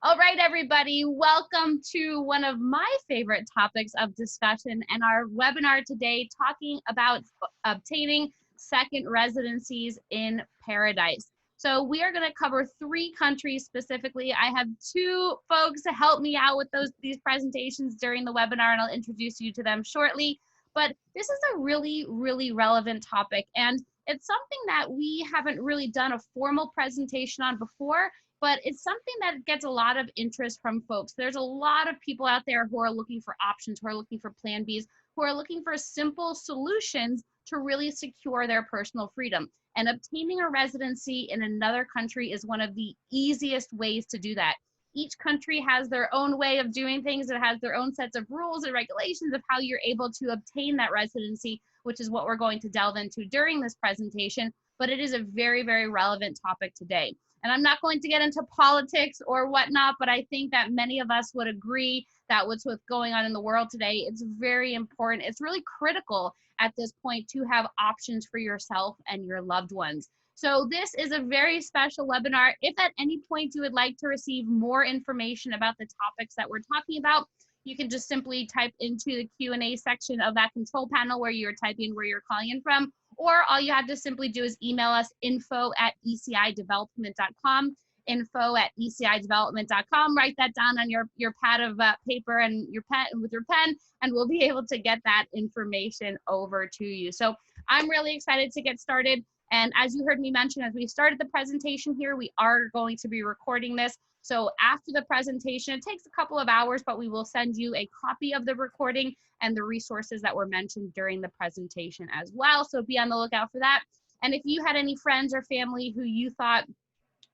All right, everybody, welcome to one of my favorite topics of discussion and our webinar today talking about obtaining second residencies in paradise. So we are going to cover 3 countries specifically. I have 2 folks to help me out with these presentations during the webinar, and I'll introduce you to them shortly. But this is a really, really relevant topic, and it's something that we haven't really done a formal presentation on before, but it's something that gets a lot of interest from folks. There's a lot of people out there who are looking for options, who are looking for plan Bs, who are looking for simple solutions to really secure their personal freedom. And obtaining a residency in another country is one of the easiest ways to do that. Each country has their own way of doing things. It has their own sets of rules and regulations of how you're able to obtain that residency, which is what we're going to delve into during this presentation. But it is a very, very relevant topic today. And I'm not going to get into politics or whatnot, but I think that many of us would agree that what's going on in the world today, it's very important. It's really critical at this point to have options for yourself and your loved ones. So this is a very special webinar. If at any point you would like to receive more information about the topics that we're talking about, you can just simply type into the Q&A section of that control panel where you're typing where you're calling in from, or all you have to simply do is email us info@ecidevelopment.com, info@ecidevelopment.com. Write that down on your pad of paper and your pen with your pen, and we'll be able to get that information over to you. So I'm really excited to get started. And as you heard me mention, as we started the presentation here, we are going to be recording this. So after the presentation, it takes a couple of hours, but we will send you a copy of the recording and the resources that were mentioned during the presentation as well. So be on the lookout for that. And if you had any friends or family who you thought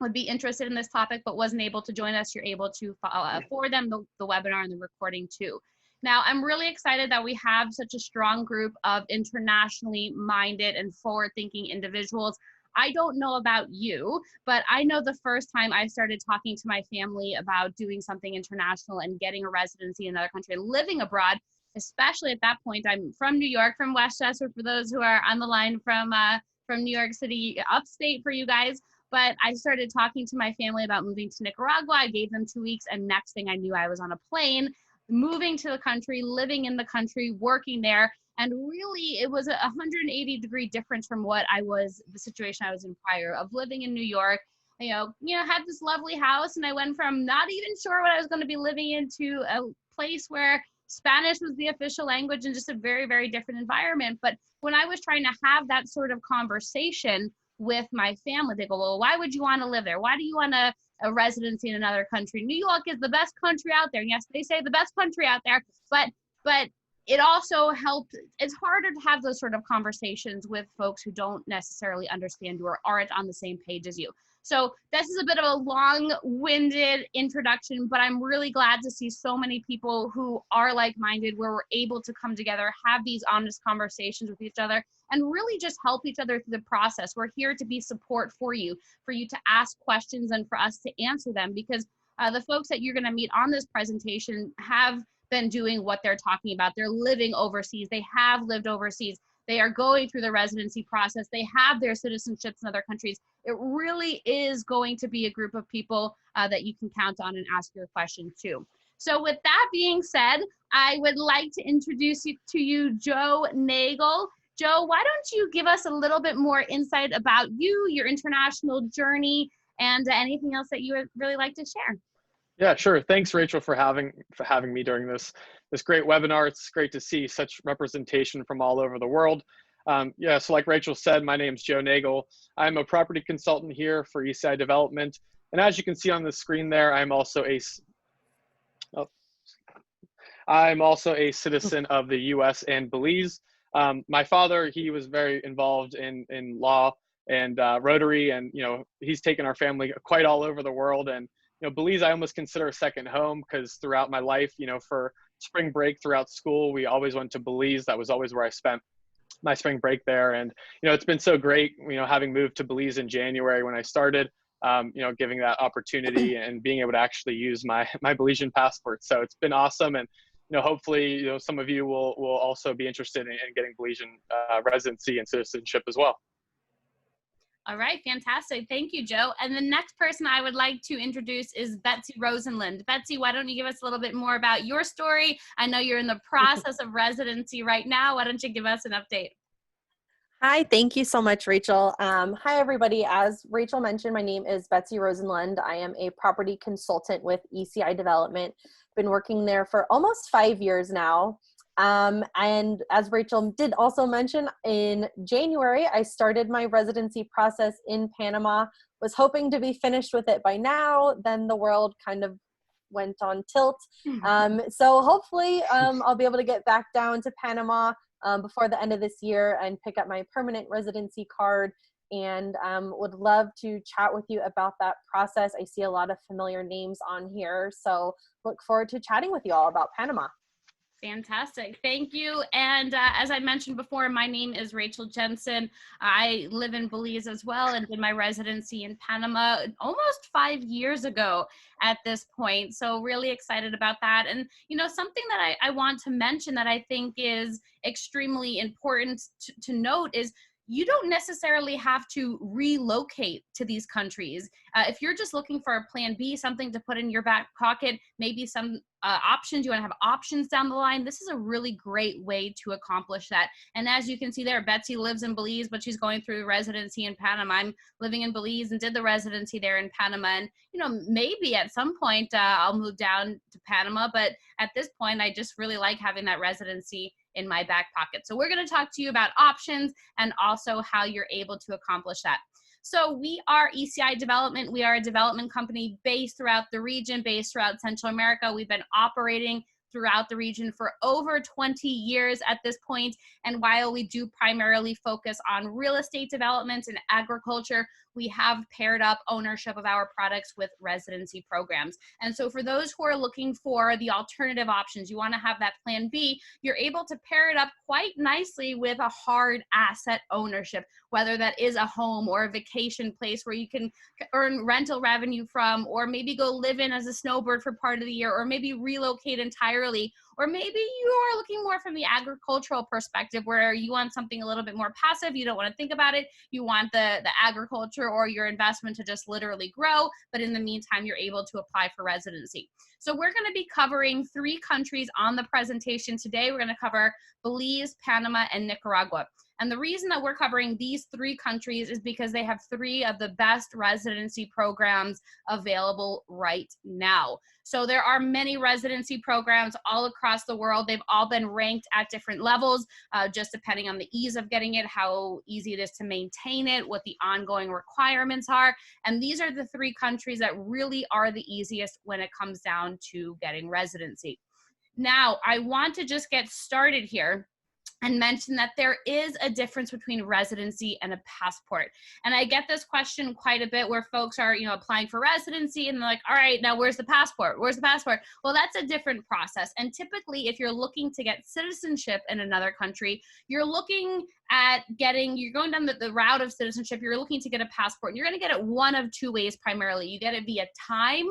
would be interested in this topic but wasn't able to join us, you're able to forward them the webinar and the recording too. Now, I'm really excited that we have such a strong group of internationally minded and forward-thinking individuals. I don't know about you, but I know the first time I started talking to my family about doing something international and getting a residency in another country and living abroad, especially at that point, I'm from New York, from Westchester, for those who are on the line from New York City, upstate for you guys. But I started talking to my family about moving to Nicaragua. I gave them 2 weeks, and next thing I knew, I was on a plane, moving to the country, living in the country, working there. And really, it was a 180-degree difference from what the situation I was in prior, of living in New York. Had this lovely house, and I went from not even sure what I was going to be living into a place where Spanish was the official language and just a very, very different environment. But when I was trying to have that sort of conversation with my family, they go, well, why would you want to live there? Why do you want a residency in another country? New York is the best country out there. Yes, they say the best country out there, but it also helped. It's harder to have those sort of conversations with folks who don't necessarily understand you or aren't on the same page as you. So this is a bit of a long-winded introduction, but I'm really glad to see so many people who are like-minded, where we're able to come together, have these honest conversations with each other, and really just help each other through the process. We're here to be support for you to ask questions and for us to answer them, because the folks that you're going to meet on this presentation have been doing what they're talking about. They're living overseas. They have lived overseas. They are going through the residency process. They have their citizenships in other countries. It really is going to be a group of people that you can count on and ask your questions to. So with that being said, I would like to introduce to you Joe Nagel. Joe, why don't you give us a little bit more insight about you, your international journey, and anything else that you would really like to share? Yeah, sure. Thanks, Rachel, for having me during this great webinar. It's great to see such representation from all over the world. So like Rachel said, my name is Joe Nagel. I'm a property consultant here for ECI Development. And as you can see on the screen there, I'm also a citizen of the US and Belize. My father, he was very involved in law and Rotary, and he's taken our family quite all over the world. And Belize, I almost consider a second home, because throughout my life, for spring break throughout school, we always went to Belize. That was always where I spent my spring break there. And, it's been so great, having moved to Belize in January when I started, giving that opportunity and being able to actually use my Belizean passport. So it's been awesome. And, hopefully, some of you will also be interested in getting Belizean residency and citizenship as well. All right, fantastic. Thank you, Joe. And the next person I would like to introduce is Betsy Rosenlund. Betsy, why don't you give us a little bit more about your story? I know you're in the process of residency right now. Why don't you give us an update? Hi, thank you so much, Rachel. Hi, everybody. As Rachel mentioned, my name is Betsy Rosenlund. I am a property consultant with ECI Development. Been working there for almost 5 years now. And as Rachel did also mention, in January, I started my residency process in Panama. Was hoping to be finished with it by now. Then the world kind of went on tilt. So hopefully I'll be able to get back down to Panama before the end of this year and pick up my permanent residency card, and would love to chat with you about that process. I see a lot of familiar names on here, so look forward to chatting with you all about Panama. Fantastic. Thank you. And as I mentioned before, my name is Rachel Jensen. I live in Belize as well and did my residency in Panama almost 5 years ago at this point. So really excited about that. And, you know, something that I want to mention that I think is extremely important to note is you don't necessarily have to relocate to these countries. If you're just looking for a plan B, something to put in your back pocket, maybe some options, you want to have options down the line, this is a really great way to accomplish that. And as you can see there, Betsy lives in Belize, but she's going through residency in Panama. I'm living in Belize and did the residency there in Panama. And, you know, maybe at some point I'll move down to Panama, but at this point, I just really like having that residency in my back pocket. So we're going to talk to you about options and also how you're able to accomplish that. So we are ECI Development. We are a development company based throughout the region, based throughout Central America. We've been operating throughout the region for over 20 years at this point. And while we do primarily focus on real estate development and agriculture, we have paired up ownership of our products with residency programs. And so for those who are looking for the alternative options, you want to have that plan B, you're able to pair it up quite nicely with a hard asset ownership, whether that is a home or a vacation place where you can earn rental revenue from, or maybe go live in as a snowbird for part of the year, or maybe relocate entirely. Or maybe you are looking more from the agricultural perspective where you want something a little bit more passive. You don't want to think about it. You want the agriculture or your investment to just literally grow. But in the meantime, you're able to apply for residency. So we're going to be covering 3 countries on the presentation today. We're going to cover Belize, Panama, and Nicaragua. And the reason that we're covering these 3 countries is because they have 3 of the best residency programs available right now. So there are many residency programs all across the world. They've all been ranked at different levels, just depending on the ease of getting it, how easy it is to maintain it, what the ongoing requirements are. And these are the 3 countries that really are the easiest when it comes down to getting residency. Now, I want to just get started here and mention that there is a difference between residency and a passport. And I get this question quite a bit where folks are, you know, applying for residency and they're like, all right, now where's the passport? Where's the passport? Well, that's a different process. And typically, if you're looking to get citizenship in another country, you're looking at you're going down the route of citizenship, you're looking to get a passport. And you're going to get it one of 2 ways primarily. You get it via time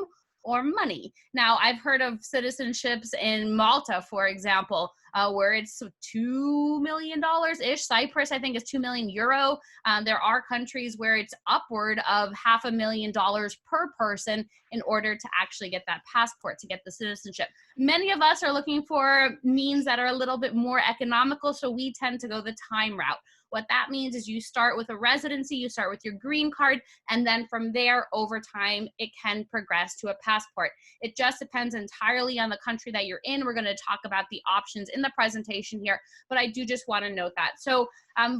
or money. Now, I've heard of citizenships in Malta, for example, where it's $2 million-ish. Cyprus, I think, is 2 million euro. There are countries where it's upward of $500,000 per person in order to actually get that passport, to get the citizenship. Many of us are looking for means that are a little bit more economical, so we tend to go the time route. What that means is you start with a residency, you start with your green card, and then from there, over time, it can progress to a passport. It just depends entirely on the country that you're in. We're going to talk about the options in the presentation here, but I do just want to note that. So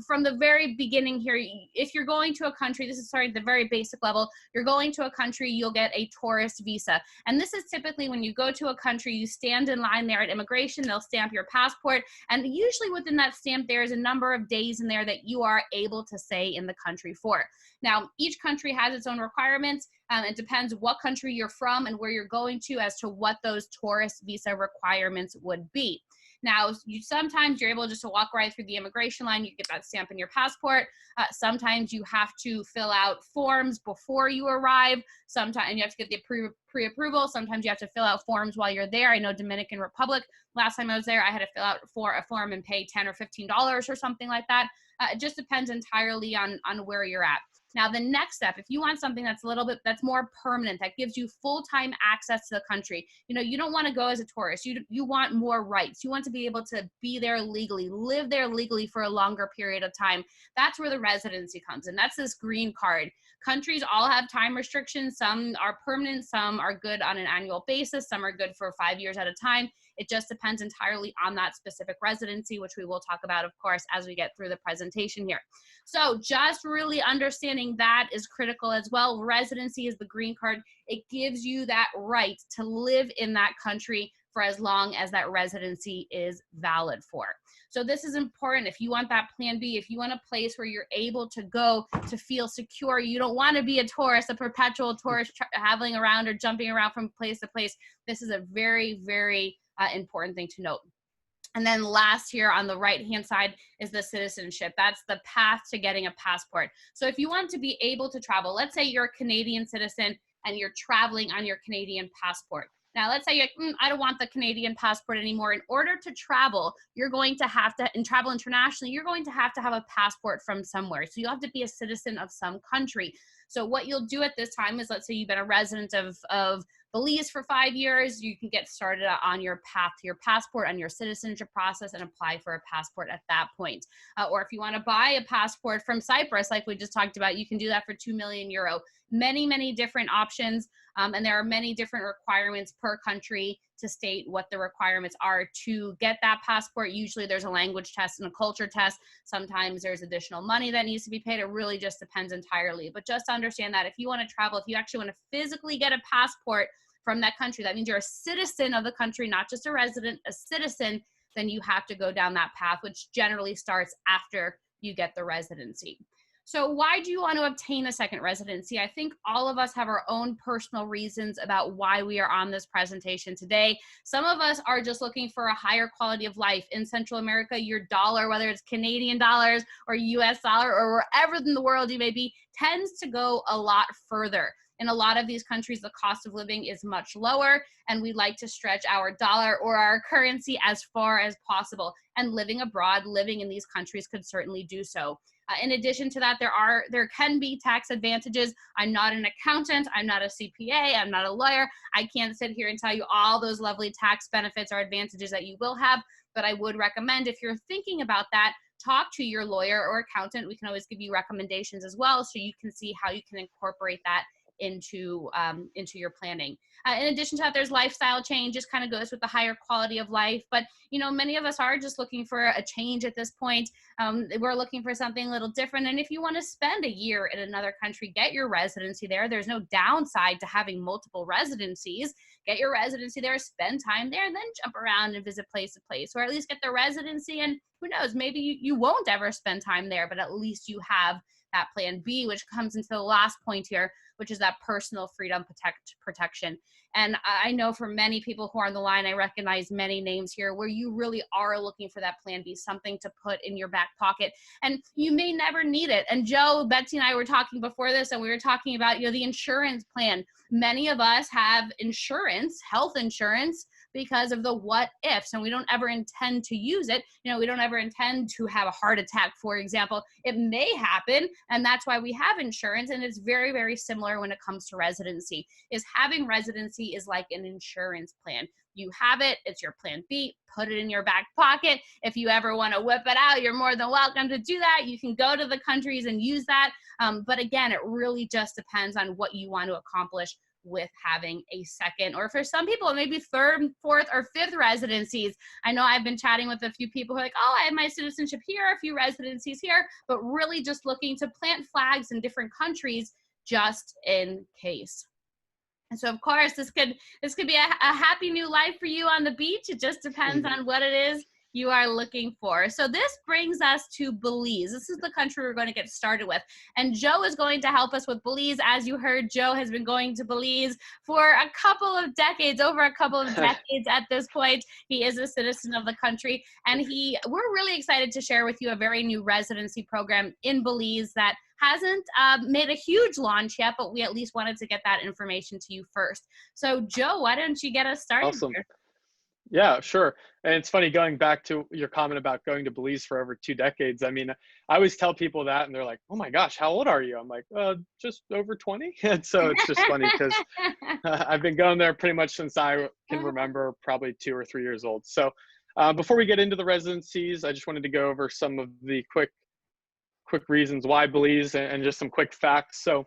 from the very beginning here, if you're going to a country, this is starting at the very basic level, you're going to a country, you'll get a tourist visa. And this is typically when you go to a country, you stand in line there at immigration, they'll stamp your passport. And usually within that stamp, there is a number of days in there that you are able to stay in the country for. Now, each country has its own requirements. It depends what country you're from and where you're going to as to what those tourist visa requirements would be. Now, sometimes you're able just to walk right through the immigration line. You get that stamp in your passport. Sometimes you have to fill out forms before you arrive. Sometimes you have to get the pre-approval. Sometimes you have to fill out forms while you're there. I know Dominican Republic, last time I was there, I had to fill out a form and pay $10 or $15 or something like that. It just depends entirely on where you're at. Now, the next step, if you want something that's a little bit, that's more permanent, that gives you full-time access to the country, you know, you don't want to go as a tourist. You want more rights. You want to be able to be there legally, live there legally for a longer period of time. That's where the residency comes in. That's this green card. Countries all have time restrictions. Some are permanent, some are good on an annual basis, some are good for 5 years at a time. It just depends entirely on that specific residency, which we will talk about, of course, as we get through the presentation here. So just really understanding that is critical as well. Residency is the green card. It gives you that right to live in that country for as long as that residency is valid for. So this is important. If you want that plan B, if you want a place where you're able to go to feel secure, you don't want to be a tourist, a perpetual tourist traveling around or jumping around from place to place. This is a very, very important thing to note. And then last here on the right-hand side is the citizenship. That's the path to getting a passport. So if you want to be able to travel, let's say you're a Canadian citizen and you're traveling on your Canadian passport. Now, let's say I don't want the Canadian passport anymore. In order to travel, you're going to have to, and travel internationally, you're going to have a passport from somewhere. So you'll have to be a citizen of some country. So what you'll do at this time is, let's say you've been a resident of Belize for 5 years, you can get started on your path to your passport and your citizenship process and apply for a passport at that point. Or if you want to buy a passport from Cyprus, like we just talked about, you can do that for €2 million. Many, many different options. And there are many different requirements per country to state what the requirements are to get that passport. Usually there's a language test and a culture test. Sometimes there's additional money that needs to be paid. It really just depends entirely. But just understand that if you want to travel, if you actually want to physically get a passport from that country, that means you're a citizen of the country, not just a resident, a citizen, then you have to go down that path, which generally starts after you get the residency. So why do you want to obtain a second residency? I think all of us have our own personal reasons about why we are on this presentation today. Some of us are just looking for a higher quality of life. In Central America, your dollar, whether it's Canadian dollars or US dollar or wherever in the world you may be, tends to go a lot further. In a lot of these countries, the cost of living is much lower, and we like to stretch our dollar or our currency as far as possible. And living abroad, living in these countries could certainly do so. In addition to that, there can be tax advantages. I'm not an accountant. I'm not a CPA. I'm not a lawyer. I can't sit here and tell you all those lovely tax benefits or advantages that you will have, but I would recommend, if you're thinking about that, talk to your lawyer or accountant. We can always give you recommendations as well, so you can see how you can incorporate that into your planning. In addition to that, there's lifestyle change. Just kind of goes with the higher quality of life. But, you know, many of us are just looking for a change at this point. We're looking for something a little different. And if you want to spend a year in another country, get your residency there. There's no downside to having multiple residencies. Get your residency there, spend time there, and then jump around and visit place to place, or at least get the residency. And who knows, maybe you won't ever spend time there, but at least you have that plan B, which comes into the last point here, which is that personal freedom protection. And I know for many people who are on the line, I recognize many names here where you really are looking for that plan B, something to put in your back pocket. And you may never need it. And Joe, Betsy, and I were talking before this, and we were talking about, you know, the insurance plan. Many of us have insurance, health insurance, because of the what ifs, and we don't ever intend to use it. You know, we don't ever intend to have a heart attack, for example. It may happen, and that's why we have insurance. And it's very, very similar when it comes to residency. Is having residency is like an insurance plan. You have it, it's your plan B, put it in your back pocket. If you ever want to whip it out, you're more than welcome to do that. You can go to the countries and use that. But again, it really just depends on what you want to accomplish with having a second, or for some people, it may be third, fourth, or fifth residencies. I know I've been chatting with a few people who are like, oh, I have my citizenship here, a few residencies here, but really just looking to plant flags in different countries just in case. And so, of course, this could be a happy new life for you on the beach. It just depends on what it is you are looking for. So this brings us to Belize. This is the country we're going to get started with. And Joe is going to help us with Belize. As you heard, Joe has been going to Belize for a couple of decades, over a couple of decades at this point. He is a citizen of the country. And we're really excited to share with you a very new residency program in Belize that hasn't made a huge launch yet, but we at least wanted to get that information to you first. So Joe, why don't you get us started? Awesome. Here? Yeah, sure. And it's funny going back to your comment about going to Belize for over 2 decades. I mean, I always tell people that and they're like, oh my gosh, how old are you? I'm like, just over 20. And so it's just funny because I've been going there pretty much since I can remember, probably 2 or 3 years old. So before we get into the residencies, I just wanted to go over some of the quick reasons why Belize and just some quick facts. So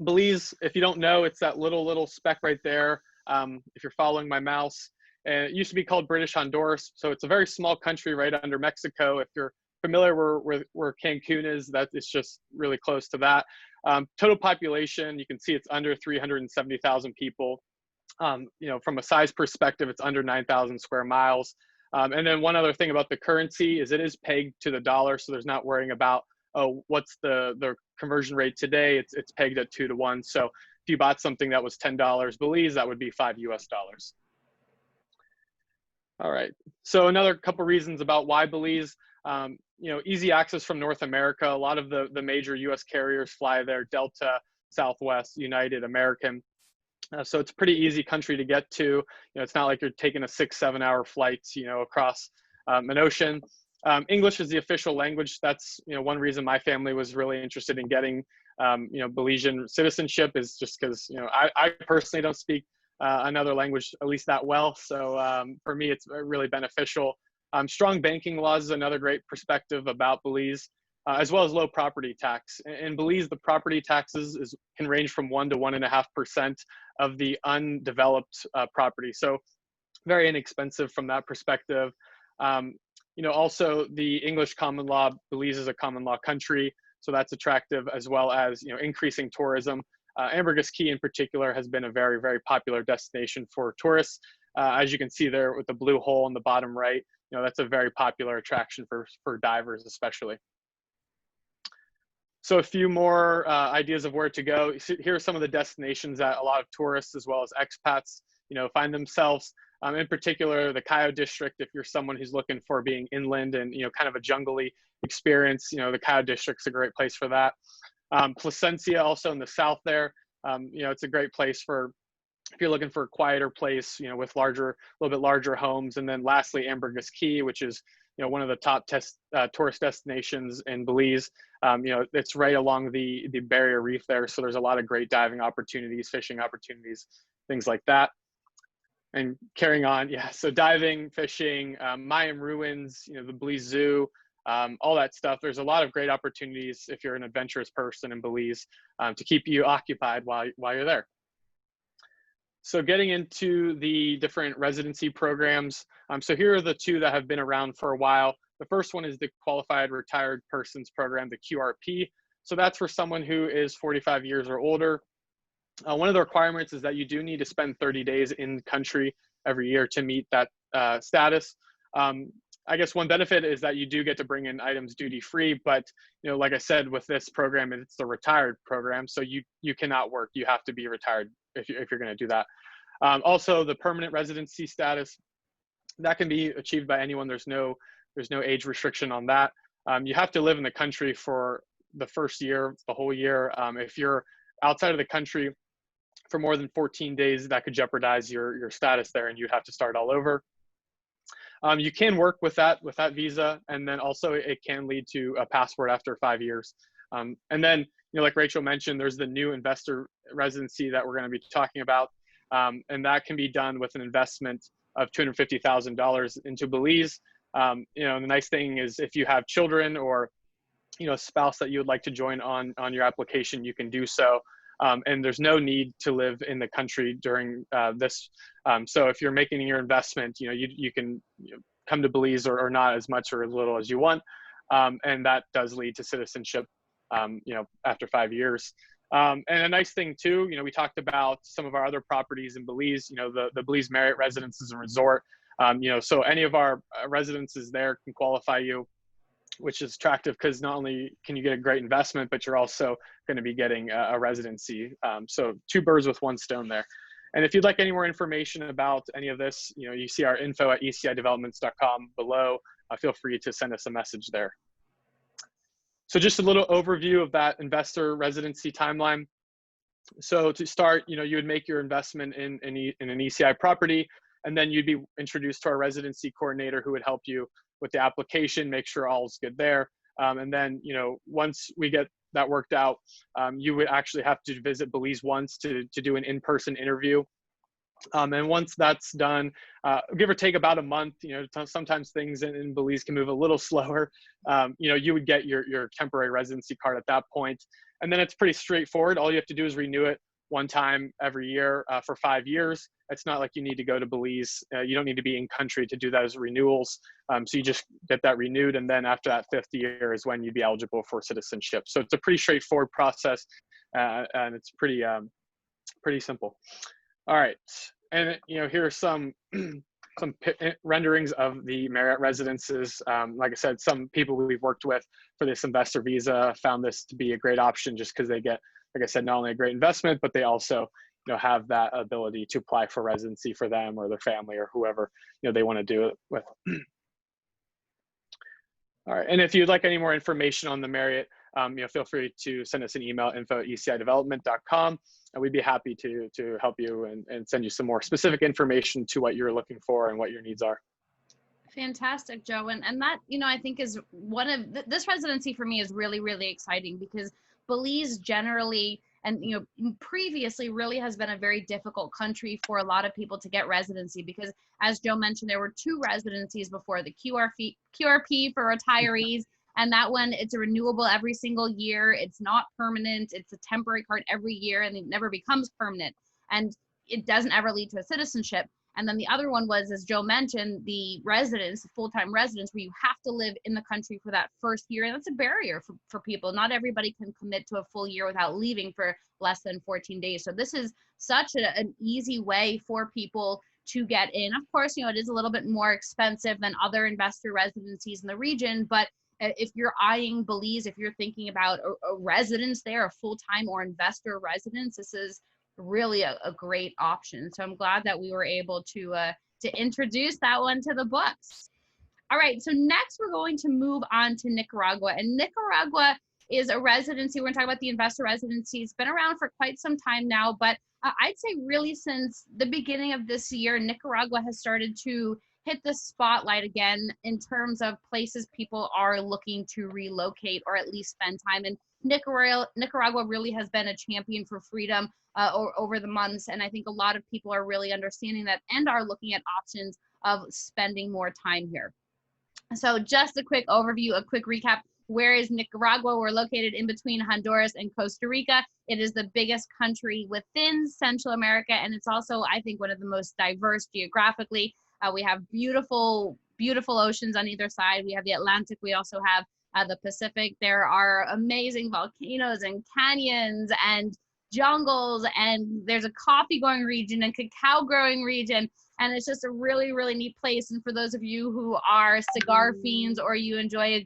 Belize, if you don't know, it's that little speck right there. If you're following my mouse, and it used to be called British Honduras. So it's a very small country right under Mexico. If you're familiar where Cancun is, that is just really close to that. Total population, you can see it's under 370,000 people. From a size perspective, it's under 9,000 square miles. And then one other thing about the currency is it is pegged to the dollar. So there's not worrying about, oh, what's the conversion rate today? It's pegged at 2 to 1. So if you bought something that was $10 Belize, that would be $5 US. All right. So another couple reasons about why Belize, easy access from North America. A lot of the major US carriers fly there: Delta, Southwest, United, American. So it's a pretty easy country to get to. It's not like you're taking a 6-7 hour flight, across an ocean. English is the official language. That's, one reason my family was really interested in getting, Belizean citizenship, is just because, I personally don't speak another language at least that well. So for me, it's really beneficial. Strong banking laws is another great perspective about Belize, as well as low property tax. In Belize, the property taxes can range from 1 to 1.5% of the undeveloped property. So very inexpensive from that perspective. Also the English common law, Belize is a common law country, so that's attractive, as well as, increasing tourism. Ambergris Caye in particular has been a very, very popular destination for tourists. As you can see there with the blue hole in the bottom right, that's a very popular attraction for divers especially. So a few more ideas of where to go. Here are some of the destinations that a lot of tourists as well as expats, find themselves. In particular, the Cayo district, if you're someone who's looking for being inland and, kind of a jungly experience, the Cayo district's a great place for that. Placencia, also in the south there, it's a great place for if you're looking for a quieter place, with a little bit larger homes. And then lastly, Ambergris Caye, which is, one of the top tourist destinations in Belize. It's right along the barrier reef there. So there's a lot of great diving opportunities, fishing opportunities, things like that. And carrying on, yeah, so diving, fishing, Mayan ruins, the Belize Zoo, all that stuff. There's a lot of great opportunities if you're an adventurous person in Belize to keep you occupied while you're there. So getting into the different residency programs. So here are the two that have been around for a while. The first one is the Qualified Retired Persons Program, the QRP. So that's for someone who is 45 years or older. One of the requirements is that you do need to spend 30 days in the country every year to meet that status. I guess one benefit is that you do get to bring in items duty-free, but like I said, with this program, it's the retired program, so you cannot work. You have to be retired if you're going to do that. Also, the permanent residency status, that can be achieved by anyone. There's no age restriction on that. You have to live in the country for the first year, the whole year. If you're outside of the country for more than 14 days, that could jeopardize your status there, and you'd have to start all over. You can work with that visa, and then also it can lead to a passport after 5 years. And then, like Rachel mentioned, there's the new investor residency that we're going to be talking about, and that can be done with an investment of $250,000 into Belize. The nice thing is if you have children or a spouse that you would like to join on your application, you can do so. And there's no need to live in the country during this. So if you're making your investment, you can come to Belize or not as much or as little as you want. And that does lead to citizenship, after 5 years. And a nice thing too, we talked about some of our other properties in Belize, the Belize Marriott Residences and Resort. So any of our residences there can qualify you, which is attractive because not only can you get a great investment, but you're also going to be getting a residency. So 2 birds with 1 stone there. And if you'd like any more information about any of this, you see our info at ecidevelopments.com below. Feel free to send us a message there. So just a little overview of that investor residency timeline. So to start, you would make your investment in an ECI property, And then you'd be introduced to our residency coordinator who would help you with the application, make sure all's good there. And then, once we get that worked out, you would actually have to visit Belize once to do an in-person interview. And once that's done, give or take about a month, sometimes things in Belize can move a little slower. You would get your temporary residency card at that point. And then it's pretty straightforward. All you have to do is renew it one time every year for 5 years. It's not like you need to go to Belize. You don't need to be in country to do those renewals. So you just get that renewed. And then after that 5th year is when you'd be eligible for citizenship. So it's a pretty straightforward process, and it's pretty simple. All right, and here are some renderings of the Marriott residences. Like I said, some people we've worked with for this investor visa found this to be a great option just because they get, like I said, not only a great investment, but they also have that ability to apply for residency for them or their family or whoever they want to do it with. All right, and if you'd like any more information on the Marriott, feel free to send us an email, info@ecidevelopment.com, and we'd be happy to help you and send you some more specific information to what you're looking for and what your needs are. Fantastic, Joe. And that, I think is one of this residency for me is really, really exciting because Belize generally and previously really has been a very difficult country for a lot of people to get residency because, as Joe mentioned, there were 2 residencies before: the QRP for retirees, and that one, it's a renewable every single year. It's not permanent. It's a temporary card every year, and it never becomes permanent, and it doesn't ever lead to a citizenship. And then the other one was, as Joe mentioned, the residence, full-time residence, where you have to live in the country for that first year. And that's a barrier for people. Not everybody can commit to a full year without leaving for less than 14 days. So this is such an easy way for people to get in. Of course, it is a little bit more expensive than other investor residencies in the region, but if you're eyeing Belize, if you're thinking about a residence there, a full-time or investor residence, this is really a great option. So I'm glad that we were able to introduce that one to the books. All right, so next we're going to move on to Nicaragua. And Nicaragua is a residency. We're going to talk about the investor residency. It's been around for quite some time now, but I'd say really since the beginning of this year, Nicaragua has started to hit the spotlight again in terms of places people are looking to relocate or at least spend time in. Nicaragua really has been a champion for freedom over the months, and I think a lot of people are really understanding that and are looking at options of spending more time here. So just a quick overview, a quick recap. Where is Nicaragua? We're located in between Honduras and Costa Rica. It is the biggest country within Central America, and it's also, I think, one of the most diverse geographically. We have beautiful, beautiful oceans on either side. We have the Atlantic. We also have the Pacific. There are amazing volcanoes and canyons and jungles, and there's a coffee growing region and cacao growing region. And it's just a really, really neat place. And for those of you who are cigar fiends or you enjoy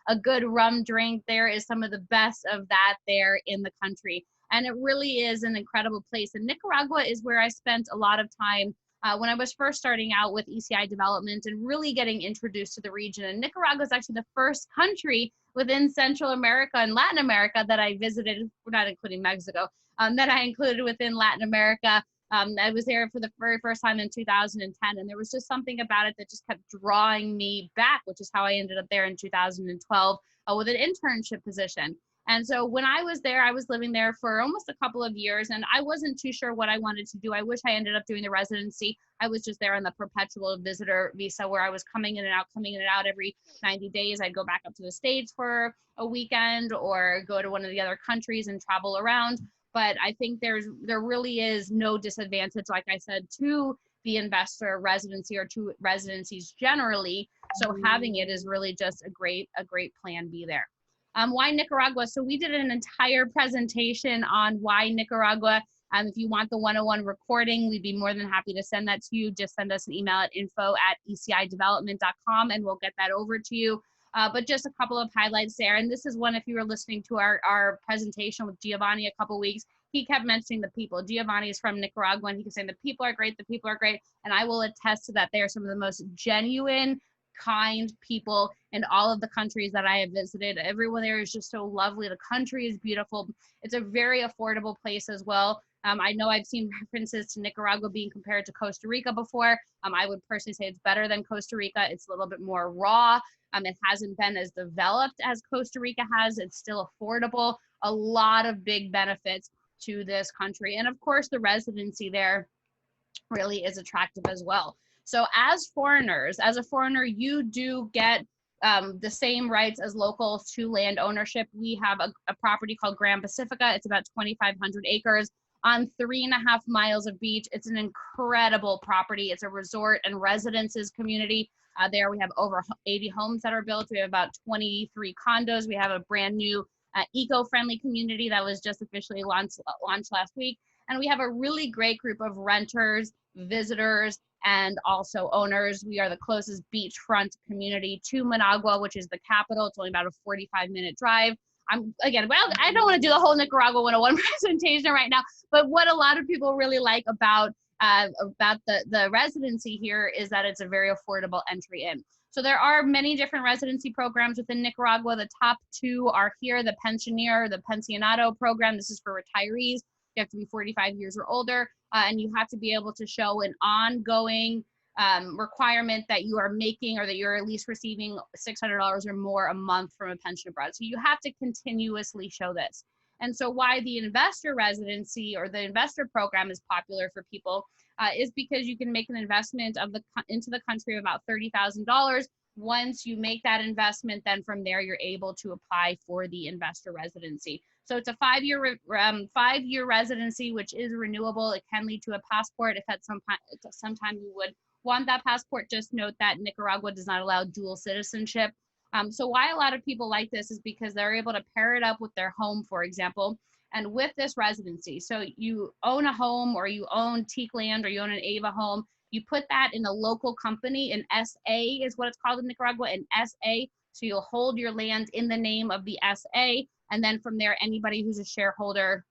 a good rum drink, there is some of the best of that there in the country. And it really is an incredible place. And Nicaragua is where I spent a lot of time when I was first starting out with ECI development and really getting introduced to the region. And Nicaragua is actually the first country within Central America and Latin America that I visited, not including Mexico, that I included within Latin America. I was there for the very first time in 2010, and there was just something about it that just kept drawing me back, which is how I ended up there in 2012 with an internship position. And so when I was there, I was living there for almost a couple of years, and I wasn't too sure what I wanted to do. I wish I ended up doing the residency. I was just there on the perpetual visitor visa where I was coming in and out every 90 days. I'd go back up to the States for a weekend or go to one of the other countries and travel around. But I think there really is no disadvantage, like I said, to the investor residency or to residencies generally. So having it is really just a great plan B there. Why Nicaragua? So we did an entire presentation on why Nicaragua. If you want the 101 recording, we'd be more than happy to send that to you. Just send us an email at info@ecidevelopment.com and we'll get that over to you. But just a couple of highlights there. And this is one, if you were listening to our presentation with Giovanni a couple weeks, he kept mentioning the people. Giovanni is from Nicaragua, and he kept saying the people are great, the people are great. And I will attest to that. They are some of the most genuine, kind people in all of the countries that I have visited. Everyone there is just so lovely. The country is beautiful. It's a very affordable place as well. I know I've seen references to Nicaragua being compared to Costa Rica before. I would personally say it's better than Costa Rica. It's a little bit more raw. It hasn't been as developed as Costa Rica has. It's still affordable. A lot of big benefits to this country. And of course, the residency there really is attractive as well. So as foreigners, as a foreigner, you do get the same rights as locals to land ownership. We have a property called Grand Pacifica. It's about 2,500 acres on 3.5 miles of beach. It's an incredible property. It's a resort and residences community. There we have over 80 homes that are built. We have about 23 condos. We have a brand new eco-friendly community that was just officially launched last week. And we have a really great group of renters, visitors, and also owners. We are the closest beachfront community to Managua, which is the capital. It's only about a 45-minute drive. Well, I don't want to do the whole Nicaragua 101 presentation right now, but what a lot of people really like about the residency here is that it's a very affordable entry in. So there are many different residency programs within Nicaragua. The top two are here, the Pensioner, the Pensionado program. This is for retirees. You have to be 45 years or older, and you have to be able to show an ongoing requirement that you are making or that you're at least receiving $600 or more a month from a pension abroad. So you have to continuously show this. And so why the investor residency or the investor program is popular for people is because you can make an investment into the country of about $30,000. Once you make that investment, then from there you're able to apply for the investor residency. So it's a 5-year residency, which is renewable. It can lead to a passport if at some time you would want that passport. Just note that Nicaragua does not allow dual citizenship. So why a lot of people like this is because they're able to pair it up with their home, for example, and with this residency. So you own a home or you own teak land or you own an AVA home, you put that in a local company, an SA is what it's called in Nicaragua, an SA. So you'll hold your land in the name of the SA. And then from there, anybody who's a shareholder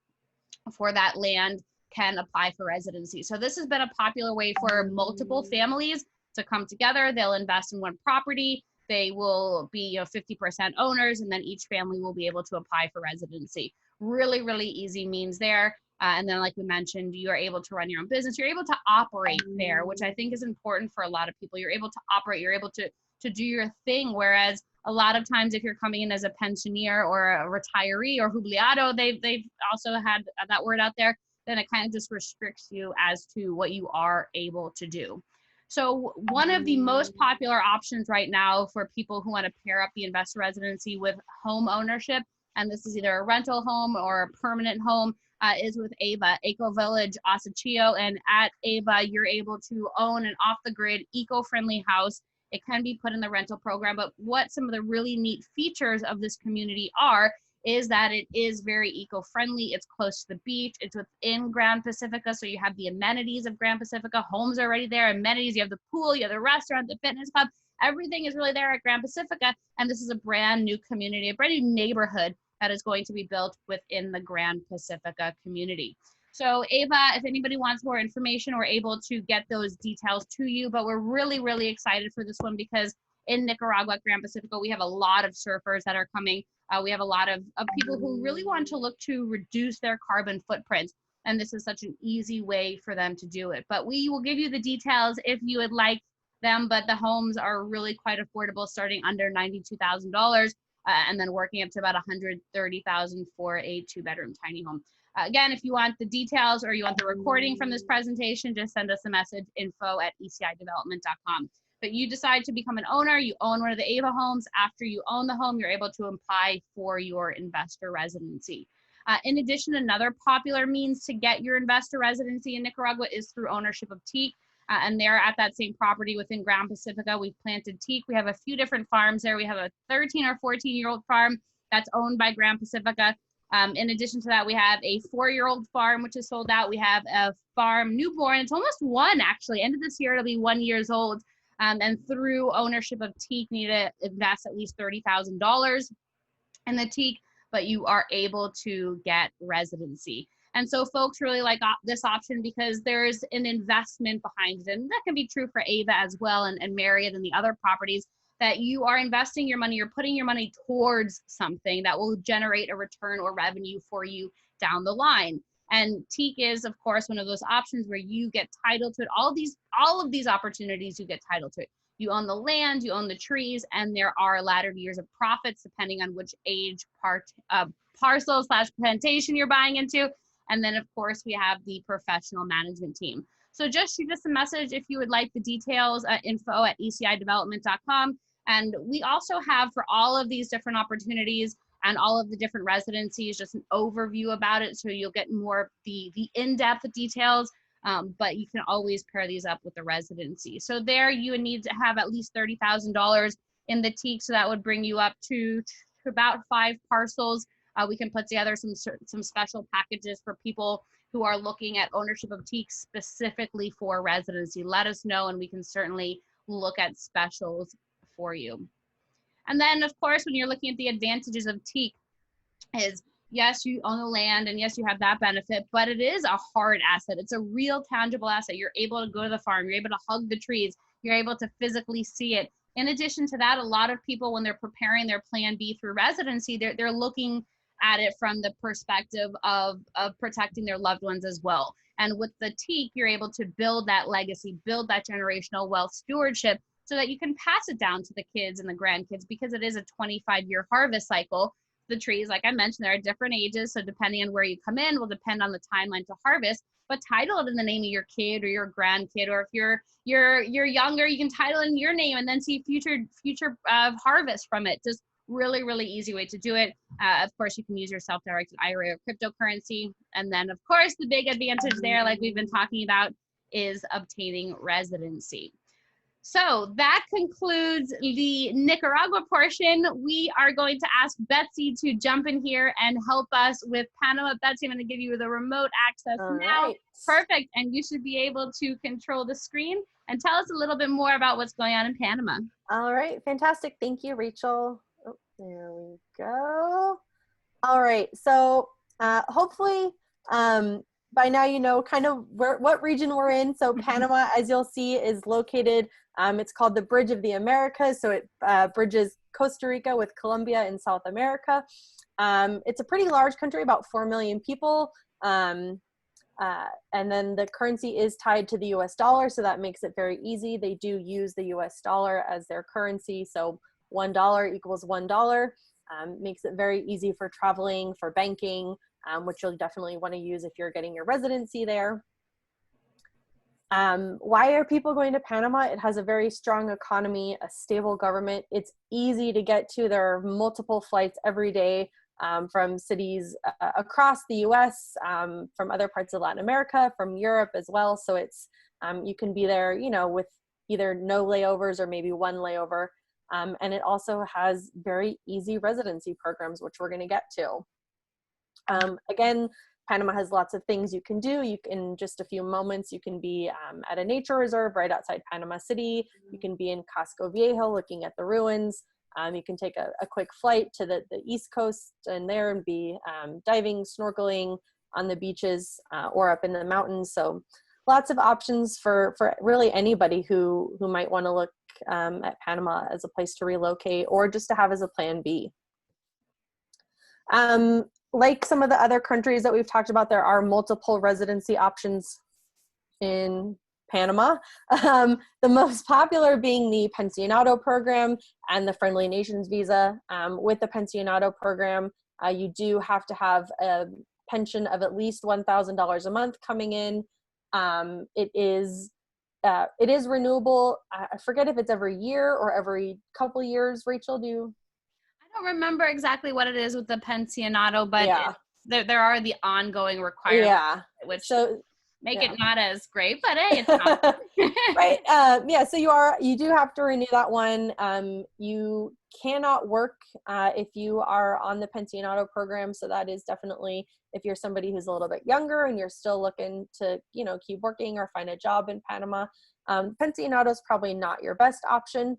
for that land can apply for residency. So this has been a popular way for multiple families to come together. They'll invest in one property. They will be 50% owners, and then each family will be able to apply for residency. Really, really easy means there. And then like we mentioned, you are able to run your own business. You're able to operate there, which I think is important for a lot of people. You're able to operate, you're able to do your thing. Whereas a lot of times if you're coming in as a pensioner or a retiree or jubilado, they've also had that word out there, then it kind of just restricts you as to what you are able to do. So one of the most popular options right now for people who want to pair up the investor residency with home ownership, and this is either a rental home or a permanent home, is with AVA, Eco Village Asachio. And at AVA, you're able to own an off-the-grid, eco-friendly house. It can be put in the rental program, but what some of the really neat features of this community are is that it is very eco-friendly. It's close to the beach. It's within Grand Pacifica, so you have the amenities of Grand Pacifica. Homes are already there, amenities. You have the pool, you have the restaurant, the fitness club. Everything is really there at Grand Pacifica, and this is a brand new community, a brand new neighborhood that is going to be built within the Grand Pacifica community. So Ava, if anybody wants more information, we're able to get those details to you, but we're really, really excited for this one because in Nicaragua, Grand Pacifica, we have a lot of surfers that are coming. We have a lot of people who really want to look to reduce their carbon footprint. And this is such an easy way for them to do it. But we will give you the details if you would like them. But the homes are really quite affordable, starting under $92,000 and then working up to about $130,000 for a 2-bedroom tiny home. Again, if you want the details or you want the recording from this presentation, just send us a message, info@ecidevelopment.com. But you decide to become an owner, you own one of the AVA homes. After you own the home, you're able to apply for your investor residency. In addition, another popular means to get your investor residency in Nicaragua is through ownership of teak. And they're at that same property within Grand Pacifica. We've planted teak. We have a few different farms there. We have a 13 or 14-year-old farm that's owned by Grand Pacifica. In addition to that, we have a 4-year-old farm, which is sold out. We have a farm newborn. It's almost 1, actually. End of this year, it'll be 1 year old. And through ownership of teak, you need to invest at least $30,000 in the teak, but you are able to get residency. And so folks really like this option because there's an investment behind it. And that can be true for Ava as well and Marriott and the other properties, that you are investing your money, you're putting your money towards something that will generate a return or revenue for you down the line. And teak is, of course, one of those options where you get title to it. All of these opportunities, you get title to it. You own the land, you own the trees, and there are laddered years of profits depending on which age parcel / plantation you're buying into. And then, of course, we have the professional management team. So just shoot us a message if you would like the details at info@ecidevelopment.com. And we also have, for all of these different opportunities and all of the different residencies, just an overview about it, so you'll get more of the in-depth details. But you can always pair these up with the residency. So there you would need to have at least $30,000 in the teak. So that would bring you up to about 5 parcels. We can put together some special packages for people who are looking at ownership of teak specifically for residency. Let us know, and we can certainly look at specials for you. And then, of course, when you're looking at the advantages of teak, is yes, you own the land, and yes, you have that benefit, but it is a hard asset. It's a real tangible asset. You're able to go to the farm, you're able to hug the trees, you're able to physically see it. In addition to that, a lot of people, when they're preparing their plan B through residency, they're looking at it from the perspective of protecting their loved ones as well. And with the teak, you're able to build that legacy, build that generational wealth stewardship, so that you can pass it down to the kids and the grandkids, because it is a 25-year harvest cycle. The trees, like I mentioned, there are different ages, so depending on where you come in will depend on the timeline to harvest. But title it in the name of your kid or your grandkid, or if you're younger, you can title in your name and then see future harvest from it. Just really, really easy way to do it. Of course, you can use your self-directed IRA or cryptocurrency. And then, of course, the big advantage there, like we've been talking about, is obtaining residency. So that concludes the Nicaragua portion. We are going to ask Betsy to jump in here and help us with Panama. Betsy, I'm going to give you the remote access now. Right. Perfect. And you should be able to control the screen and tell us a little bit more about what's going on in Panama. All right. Fantastic. Thank you, Rachel. Oh, there we go. All right. So hopefully by now you know kind of what region we're in. So Panama, as you'll see, is located, it's called the Bridge of the Americas. So it bridges Costa Rica with Colombia in South America. It's a pretty large country, about 4 million people. And then the currency is tied to the US dollar, so that makes it very easy. They do use the US dollar as their currency. So $1 equals $1. Makes it very easy for traveling, for banking, which you'll definitely want to use if you're getting your residency there. Why are people going to Panama? It has a very strong economy, a stable government. It's easy to get to. There are multiple flights every day from cities across the US, from other parts of Latin America, from Europe as well. So it's, you can be there, you know, with either no layovers or maybe one layover. And it also has very easy residency programs, which we're going to get to. Again, Panama has lots of things you can do. You can, in just a few moments, you can be at a nature reserve right outside Panama City. You can be in Casco Viejo looking at the ruins. You can take a quick flight to the East Coast and there and be diving, snorkeling on the beaches or up in the mountains. So lots of options for really anybody who might want to look at Panama as a place to relocate or just to have as a plan B. Like some of the other countries that we've talked about, there are multiple residency options in Panama. The most popular being the Pensionado program and the Friendly Nations visa. With the Pensionado program, you do have to have a pension of at least $1,000 a month coming in. It is renewable. I forget if it's every year or every couple years. Rachel, do you? I don't remember exactly what it is with the Pensionado, but yeah. There are the ongoing requirements, which make it not as great, but hey, it's not. Right. Yeah. So you do have to renew that one. You cannot work if you are on the Pensionado program. So that is definitely, if you're somebody who's a little bit younger and you're still looking to, you know, keep working or find a job in Panama, Pensionado is probably not your best option.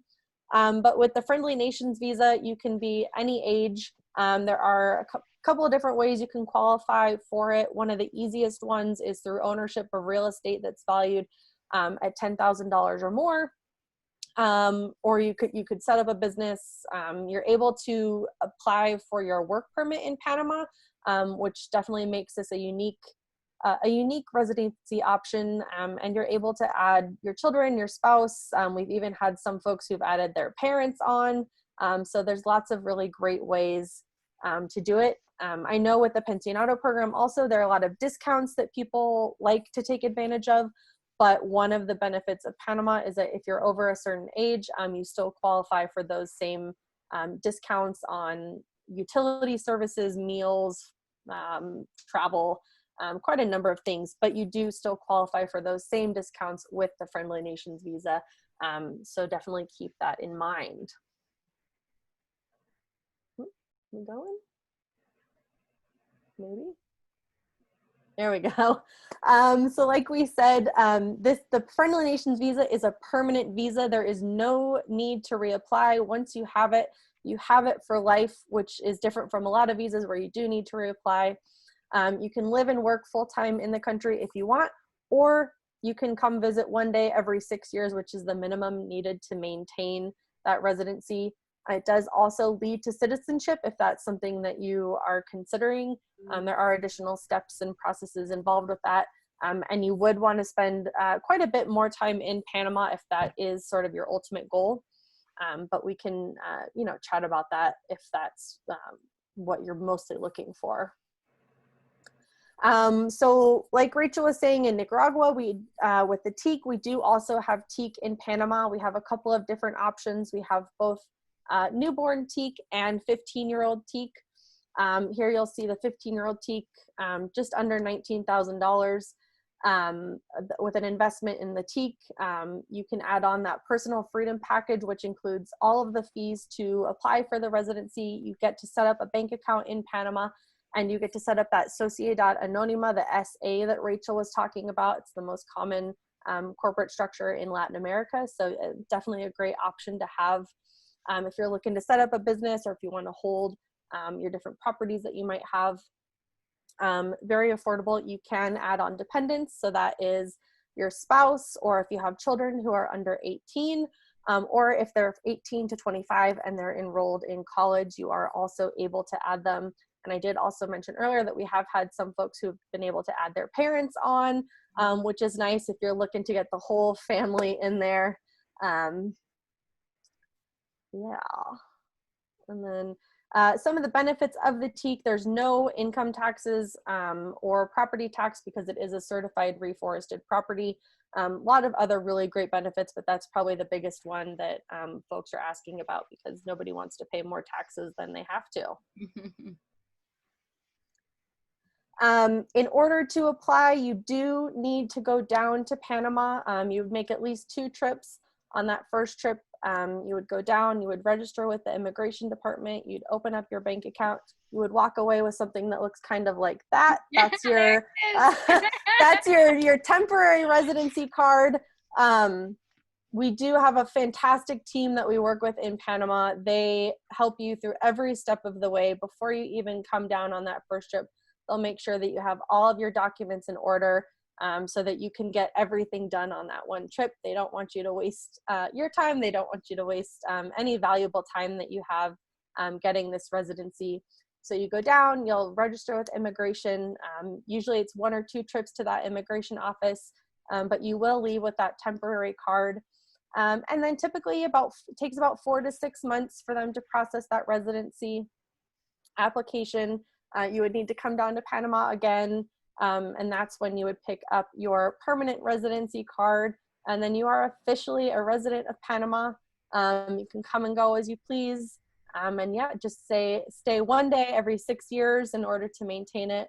But with the Friendly Nations visa, you can be any age. There are a couple of different ways you can qualify for it. One of the easiest ones is through ownership of real estate that's valued at $10,000 or more. Or you could set up a business. You're able to apply for your work permit in Panama, which definitely makes this a unique a unique residency option, and you're able to add your children, your spouse. We've even had some folks who've added their parents on. So there's lots of really great ways to do it. I know with the Pensionado program also, there are a lot of discounts that people like to take advantage of. But one of the benefits of Panama is that if you're over a certain age, you still qualify for those same discounts on utility services, meals, travel, quite a number of things, but you do still qualify for those same discounts with the Friendly Nations visa. So definitely keep that in mind. We going? Maybe. There we go. So like we said, the Friendly Nations visa is a permanent visa. There is no need to reapply. Once you have it for life, which is different from a lot of visas where you do need to reapply. You can live and work full-time in the country if you want, or you can come visit one day every 6 years, which is the minimum needed to maintain that residency. It does also lead to citizenship if that's something that you are considering. There are additional steps and processes involved with that. And you would want to spend quite a bit more time in Panama if that is sort of your ultimate goal. But we can, chat about that if that's what you're mostly looking for. So like Rachel was saying, in Nicaragua, with the TEEK, we do also have TEEK in Panama. We have a couple of different options. We have both newborn TEEK and 15-year-old TEEK. Here you'll see the 15-year-old TEEK just under $19,000. With an investment in the TEEK, you can add on that personal freedom package, which includes all of the fees to apply for the residency. You get to set up a bank account in Panama, and you get to set up that Sociedad Anónima, the SA that Rachel was talking about. It's the most common corporate structure in Latin America. So definitely a great option to have if you're looking to set up a business, or if you want to hold your different properties that you might have. Very affordable. You can add on dependents. So that is your spouse, or if you have children who are under 18, or if they're 18 to 25 and they're enrolled in college, you are also able to add them. And I did also mention earlier that we have had some folks who've been able to add their parents on, which is nice if you're looking to get the whole family in there. Yeah. And then some of the benefits of the TEEK, there's no income taxes or property tax because it is a certified reforested property. A lot of other really great benefits, but that's probably the biggest one that folks are asking about because nobody wants to pay more taxes than they have to. In order to apply, you do need to go down to Panama. You would make at least 2 trips. On that first trip, you would go down, you would register with the immigration department, you'd open up your bank account, you would walk away with something that looks kind of like that. That's your that's your temporary residency card. We do have a fantastic team that we work with in Panama. They help you through every step of the way before you even come down on that first trip. They'll make sure that you have all of your documents in order. So that you can get everything done on that one trip. They don't want you to waste your time. They don't want you to waste any valuable time that you have getting this residency. So you go down, you'll register with immigration. Usually it's 1 or 2 trips to that immigration office, but you will leave with that temporary card. And then typically it takes about 4 to 6 months for them to process that residency application. You would need to come down to Panama again. And that's when you would pick up your permanent residency card, and then you are officially a resident of Panama. You can come and go as you please, and yeah, just stay 1 day every 6 years in order to maintain it,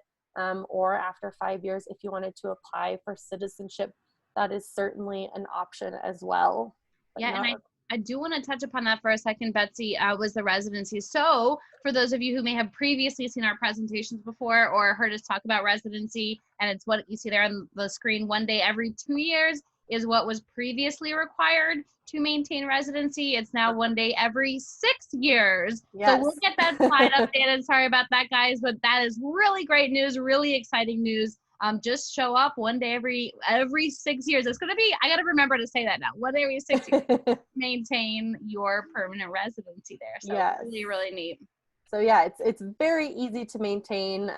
or after 5 years if you wanted to apply for citizenship. That is certainly an option as well. Yeah, and I do want to touch upon that for a second, Betsy, was the residency. So for those of you who may have previously seen our presentations before or heard us talk about residency, and it's what you see there on the screen, 1 day every 2 years is what was previously required to maintain residency. It's now 1 day every 6 years. Yes. So we'll get that slide updated. Sorry about that, guys, but that is really great news, really exciting news. Just show up 1 day every 6 years. It's going to be, I got to remember to say that now, 1 day every 6 years, maintain your permanent residency there. So yes. Really, really neat. So yeah, it's very easy to maintain.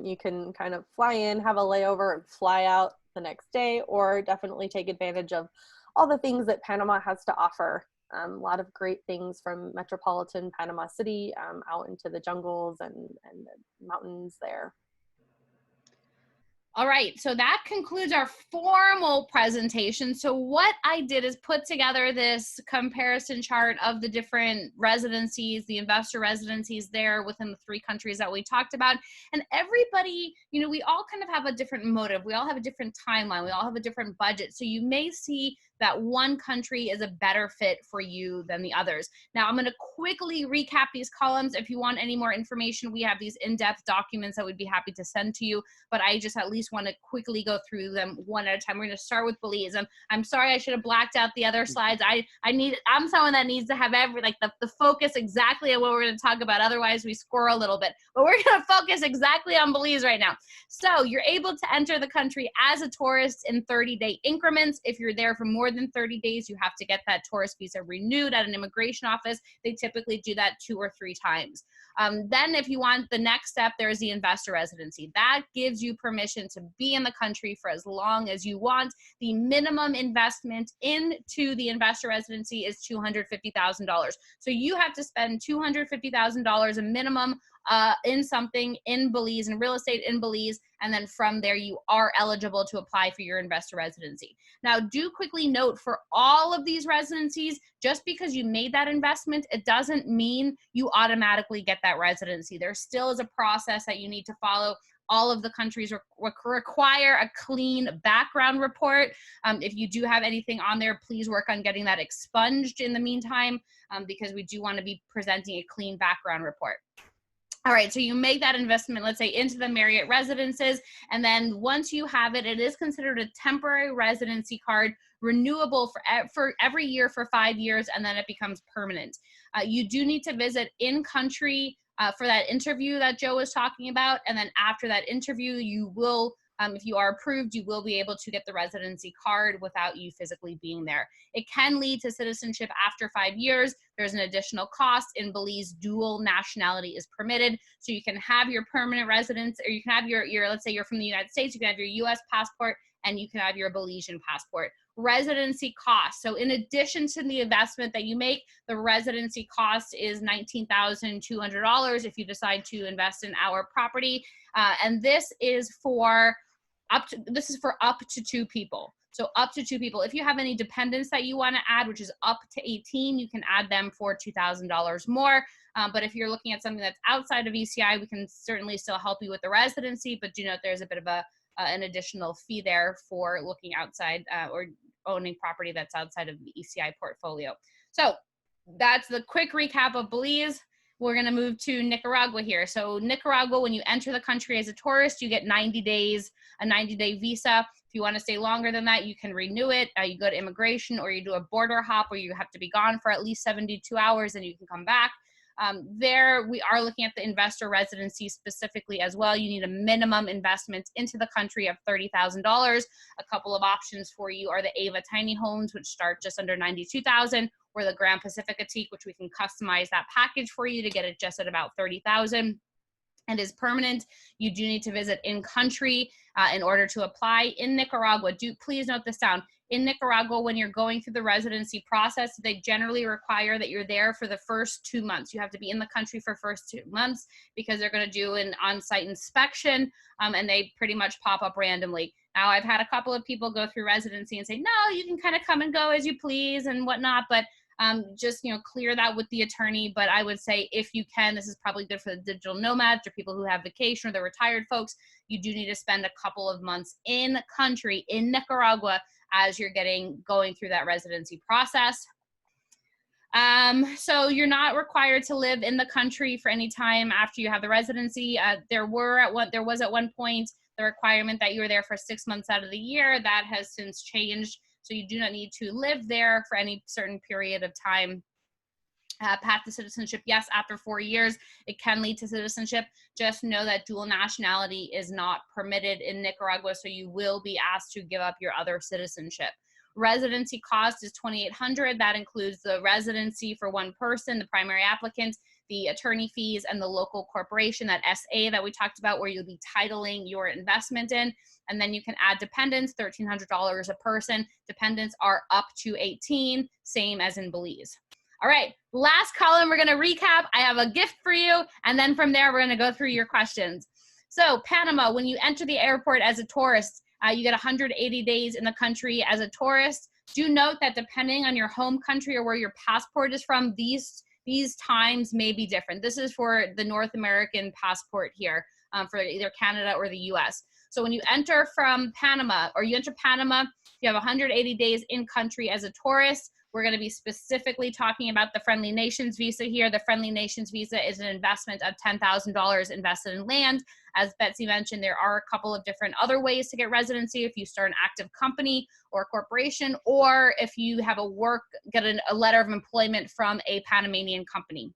You can kind of fly in, have a layover, and fly out the next day, or definitely take advantage of all the things that Panama has to offer. A lot of great things from metropolitan Panama City out into the jungles and the mountains there. All right, so that concludes our formal presentation. So what I did is put together this comparison chart of the different residencies, the investor residencies there within the 3 countries that we talked about. And everybody, you know, we all kind of have a different motive. We all have a different timeline. We all have a different budget. So you may see that one country is a better fit for you than the others. Now, I'm going to quickly recap these columns. If you want any more information, we have these in-depth documents that we'd be happy to send to you, but I just at least want to quickly go through them one at a time. We're going to start with Belize. I'm sorry, I should have blacked out the other slides. I'm someone that needs to have the focus exactly on what we're going to talk about. Otherwise, we score a little bit. But we're going to focus exactly on Belize right now. So you're able to enter the country as a tourist in 30-day increments. If you're there for more than 30 days, you have to get that tourist visa renewed at an immigration office. They typically do that 2 or 3 times. Then if you want the next step, there's the investor residency. That gives you permission to be in the country for as long as you want. The minimum investment into the investor residency is $250,000. So you have to spend $250,000 a minimum in something in Belize, in real estate in Belize, and then from there you are eligible to apply for your investor residency. Now, do quickly note, for all of these residencies, just because you made that investment, it doesn't mean you automatically get that residency. There still is a process that you need to follow. All of the countries require a clean background report. If you do have anything on there, please work on getting that expunged in the meantime, because we do want to be presenting a clean background report. All right, so you make that investment, let's say, into the Marriott residences, and then once you have it, it is considered a temporary residency card, renewable for every year for 5 years, and then it becomes permanent. You do need to visit in country for that interview that Joe was talking about, and then after that interview, you will, if you are approved, you will be able to get the residency card without you physically being there. It can lead to citizenship after 5 years. There's an additional cost. In Belize, dual nationality is permitted. So you can have your permanent residence, or you can have your let's say you're from the United States, you can have your US passport, and you can have your Belizean passport. Residency cost. So in addition to the investment that you make, the residency cost is $19,200 if you decide to invest in our property. And this is for up to 2 people. So up to 2 people. If you have any dependents that you want to add, which is up to 18, you can add them for $2,000 more. But if you're looking at something that's outside of ECI, we can certainly still help you with the residency, but do note there's a bit of an additional fee there for looking outside or owning property that's outside of the ECI portfolio. So that's the quick recap of Belize. We're going to move to Nicaragua here. So Nicaragua, when you enter the country as a tourist, you get 90 days, a 90-day visa. If you want to stay longer than that, you can renew it. You go to immigration, or you do a border hop where you have to be gone for at least 72 hours and you can come back. There we are looking at the investor residency specifically as well. You need a minimum investment into the country of $30,000. A couple of options for you are the Ava tiny homes, which start just under $92,000, or the Grand Pacificatique, which we can customize that package for you to get it just at about $30,000. And is permanent. You do need to visit in country in order to apply. In Nicaragua, please note this down. In Nicaragua, when you're going through the residency process, they generally require that you're there for the first 2 months. You have to be in the country for first 2 months because they're going to do an on-site inspection, and they pretty much pop up randomly. Now, I've had a couple of people go through residency and say, no, you can kind of come and go as you please and whatnot, but just, clear that with the attorney. But I would say if you can, this is probably good for the digital nomads or people who have vacation or the retired folks. You do need to spend a couple of months in country in Nicaragua as you're going through that residency process. So you're not required to live in the country for any time after you have the residency. There was at one point the requirement that you were there for 6 months out of the year. That has since changed. So you do not need to live there for any certain period of time. Path to citizenship, yes, after 4 years, it can lead to citizenship. Just know that dual nationality is not permitted in Nicaragua, so you will be asked to give up your other citizenship. Residency cost is $2,800. That includes the residency for one person, the primary applicant, the attorney fees, and the local corporation, that SA that we talked about, where you'll be titling your investment in. And then you can add dependents, $1,300 a person. Dependents are up to 18, same as in Belize. All right, last column, we're gonna recap. I have a gift for you, and then from there, we're gonna go through your questions. So Panama, when you enter the airport as a tourist, you get 180 days in the country as a tourist. Do note that depending on your home country or where your passport is from, these times may be different. This is for the North American passport here, for either Canada or the US. So when you enter from Panama, or you enter Panama, you have 180 days in country as a tourist. We're going to be specifically talking about the Friendly Nations visa here. The Friendly Nations visa is an investment of $10,000 invested in land. As Betsy mentioned, there are a couple of different other ways to get residency if you start an active company or corporation, or if you have get a letter of employment from a Panamanian company.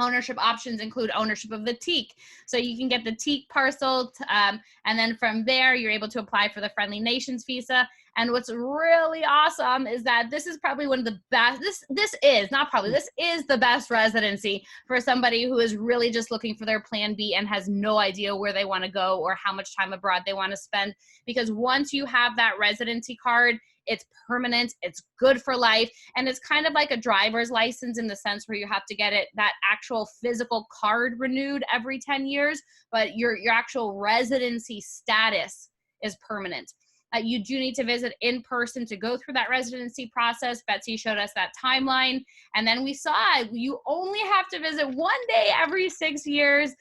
Ownership options include ownership of the teak. So you can get the teak parcel, and then from there, you're able to apply for the Friendly Nations visa. And what's really awesome is that this is probably one of the best, this is the best residency for somebody who is really just looking for their plan B and has no idea where they want to go or how much time abroad they want to spend. Because once you have that residency card, it's permanent, it's good for life, and it's kind of like a driver's license in the sense where you have to get that actual physical card renewed every 10 years, but your actual residency status is permanent. You do need to visit in person to go through that residency process. Betsy showed us that timeline. And then we saw you only have to visit one day every 6 years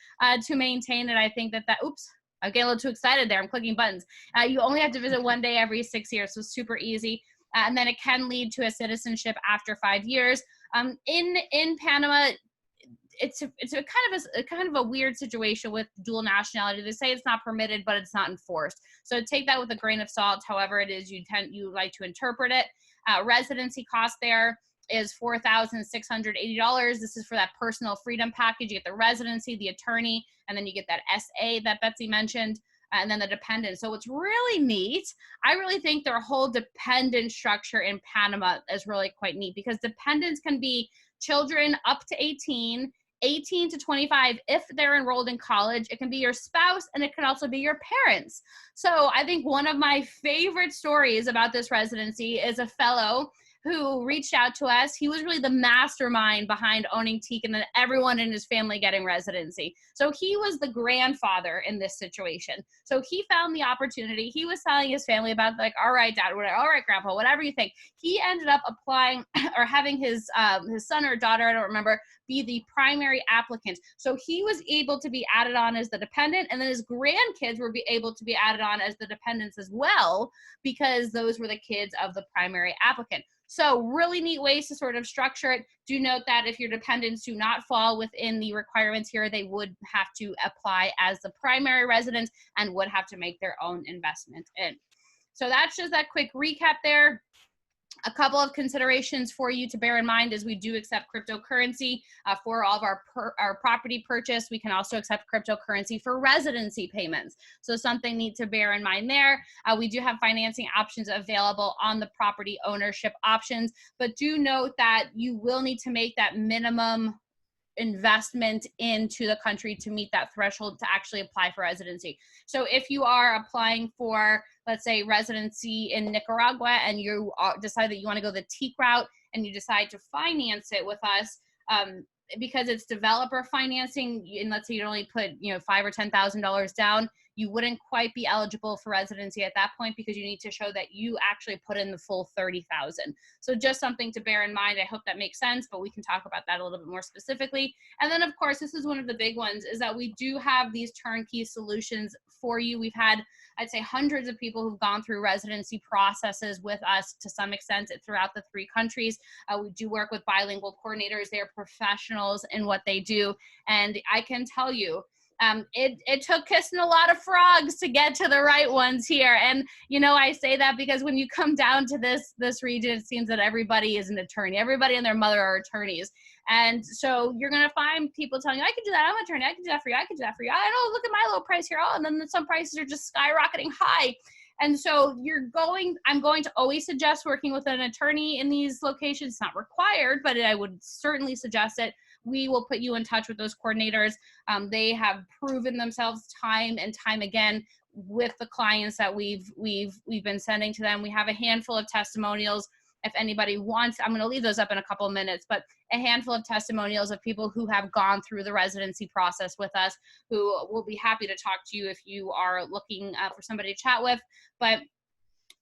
to maintain it. I think oops, I'm getting a little too excited there. I'm clicking buttons. You only have to visit one day every 6 years, so super easy. And then it can lead to a citizenship after 5 years. In Panama, it's a kind of a weird situation with dual nationality. They say it's not permitted, but it's not enforced. So take that with a grain of salt. However it is you like to interpret it. Residency cost there is $4,680. This is for that personal freedom package. You get the residency, the attorney, and then you get that SA that Betsy mentioned, and then the dependent. So what's really neat, I really think their whole dependent structure in Panama is really quite neat, because dependents can be children up to 18 to 25 if they're enrolled in college. It can be your spouse, and it can also be your parents. So I think one of my favorite stories about this residency is a fellow who reached out to us. He was really the mastermind behind owning Teak and then everyone in his family getting residency. So he was the grandfather in this situation. So he found the opportunity. He was telling his family about, like, all right, dad, whatever, all right, grandpa, whatever you think. He ended up applying or having his son or daughter, I don't remember, be the primary applicant. So he was able to be added on as the dependent, and then his grandkids were able to be added on as the dependents as well, because those were the kids of the primary applicant. So really neat ways to sort of structure it. Do note that if your dependents do not fall within the requirements here, they would have to apply as the primary resident and would have to make their own investment in. So that's just that quick recap there. A couple of considerations for you to bear in mind is we do accept cryptocurrency for all of our property purchase. We can also accept cryptocurrency for residency payments. So something neat to bear in mind there. We do have financing options available on the property ownership options, but do note that you will need to make that minimum investment into the country to meet that threshold to actually apply for residency. So if you are applying for, let's say, residency in Nicaragua, and you decide that you want to go the Teak route and you decide to finance it with us, because it's developer financing, and let's say you only put $5,000 or $10,000 down, you wouldn't quite be eligible for residency at that point, because you need to show that you actually put in the full $30,000. So just something to bear in mind. I hope that makes sense, but we can talk about that a little bit more specifically. And then, of course, this is one of the big ones, is that we do have these turnkey solutions for you. We've had, I'd say, hundreds of people who've gone through residency processes with us to some extent throughout the 3 countries. We do work with bilingual coordinators. They're professionals in what they do. And I can tell you, it took kissing a lot of frogs to get to the right ones here. And, I say that because when you come down to this region, it seems that everybody is an attorney. Everybody and their mother are attorneys. And so you're going to find people telling you, I can do that. I'm an attorney. I can do that for you. I can do that for you. I know, look at my low price here. Oh, and then some prices are just skyrocketing high. And so I'm going to always suggest working with an attorney in these locations. It's not required, but I would certainly suggest it. we will put you in touch with those coordinators. They have proven themselves time and time again with the clients that we've been sending to them. We have a handful of testimonials. If anybody wants, I'm going to leave those up in a couple of minutes, but a handful of testimonials of people who have gone through the residency process with us, who will be happy to talk to you if you are looking for somebody to chat with. But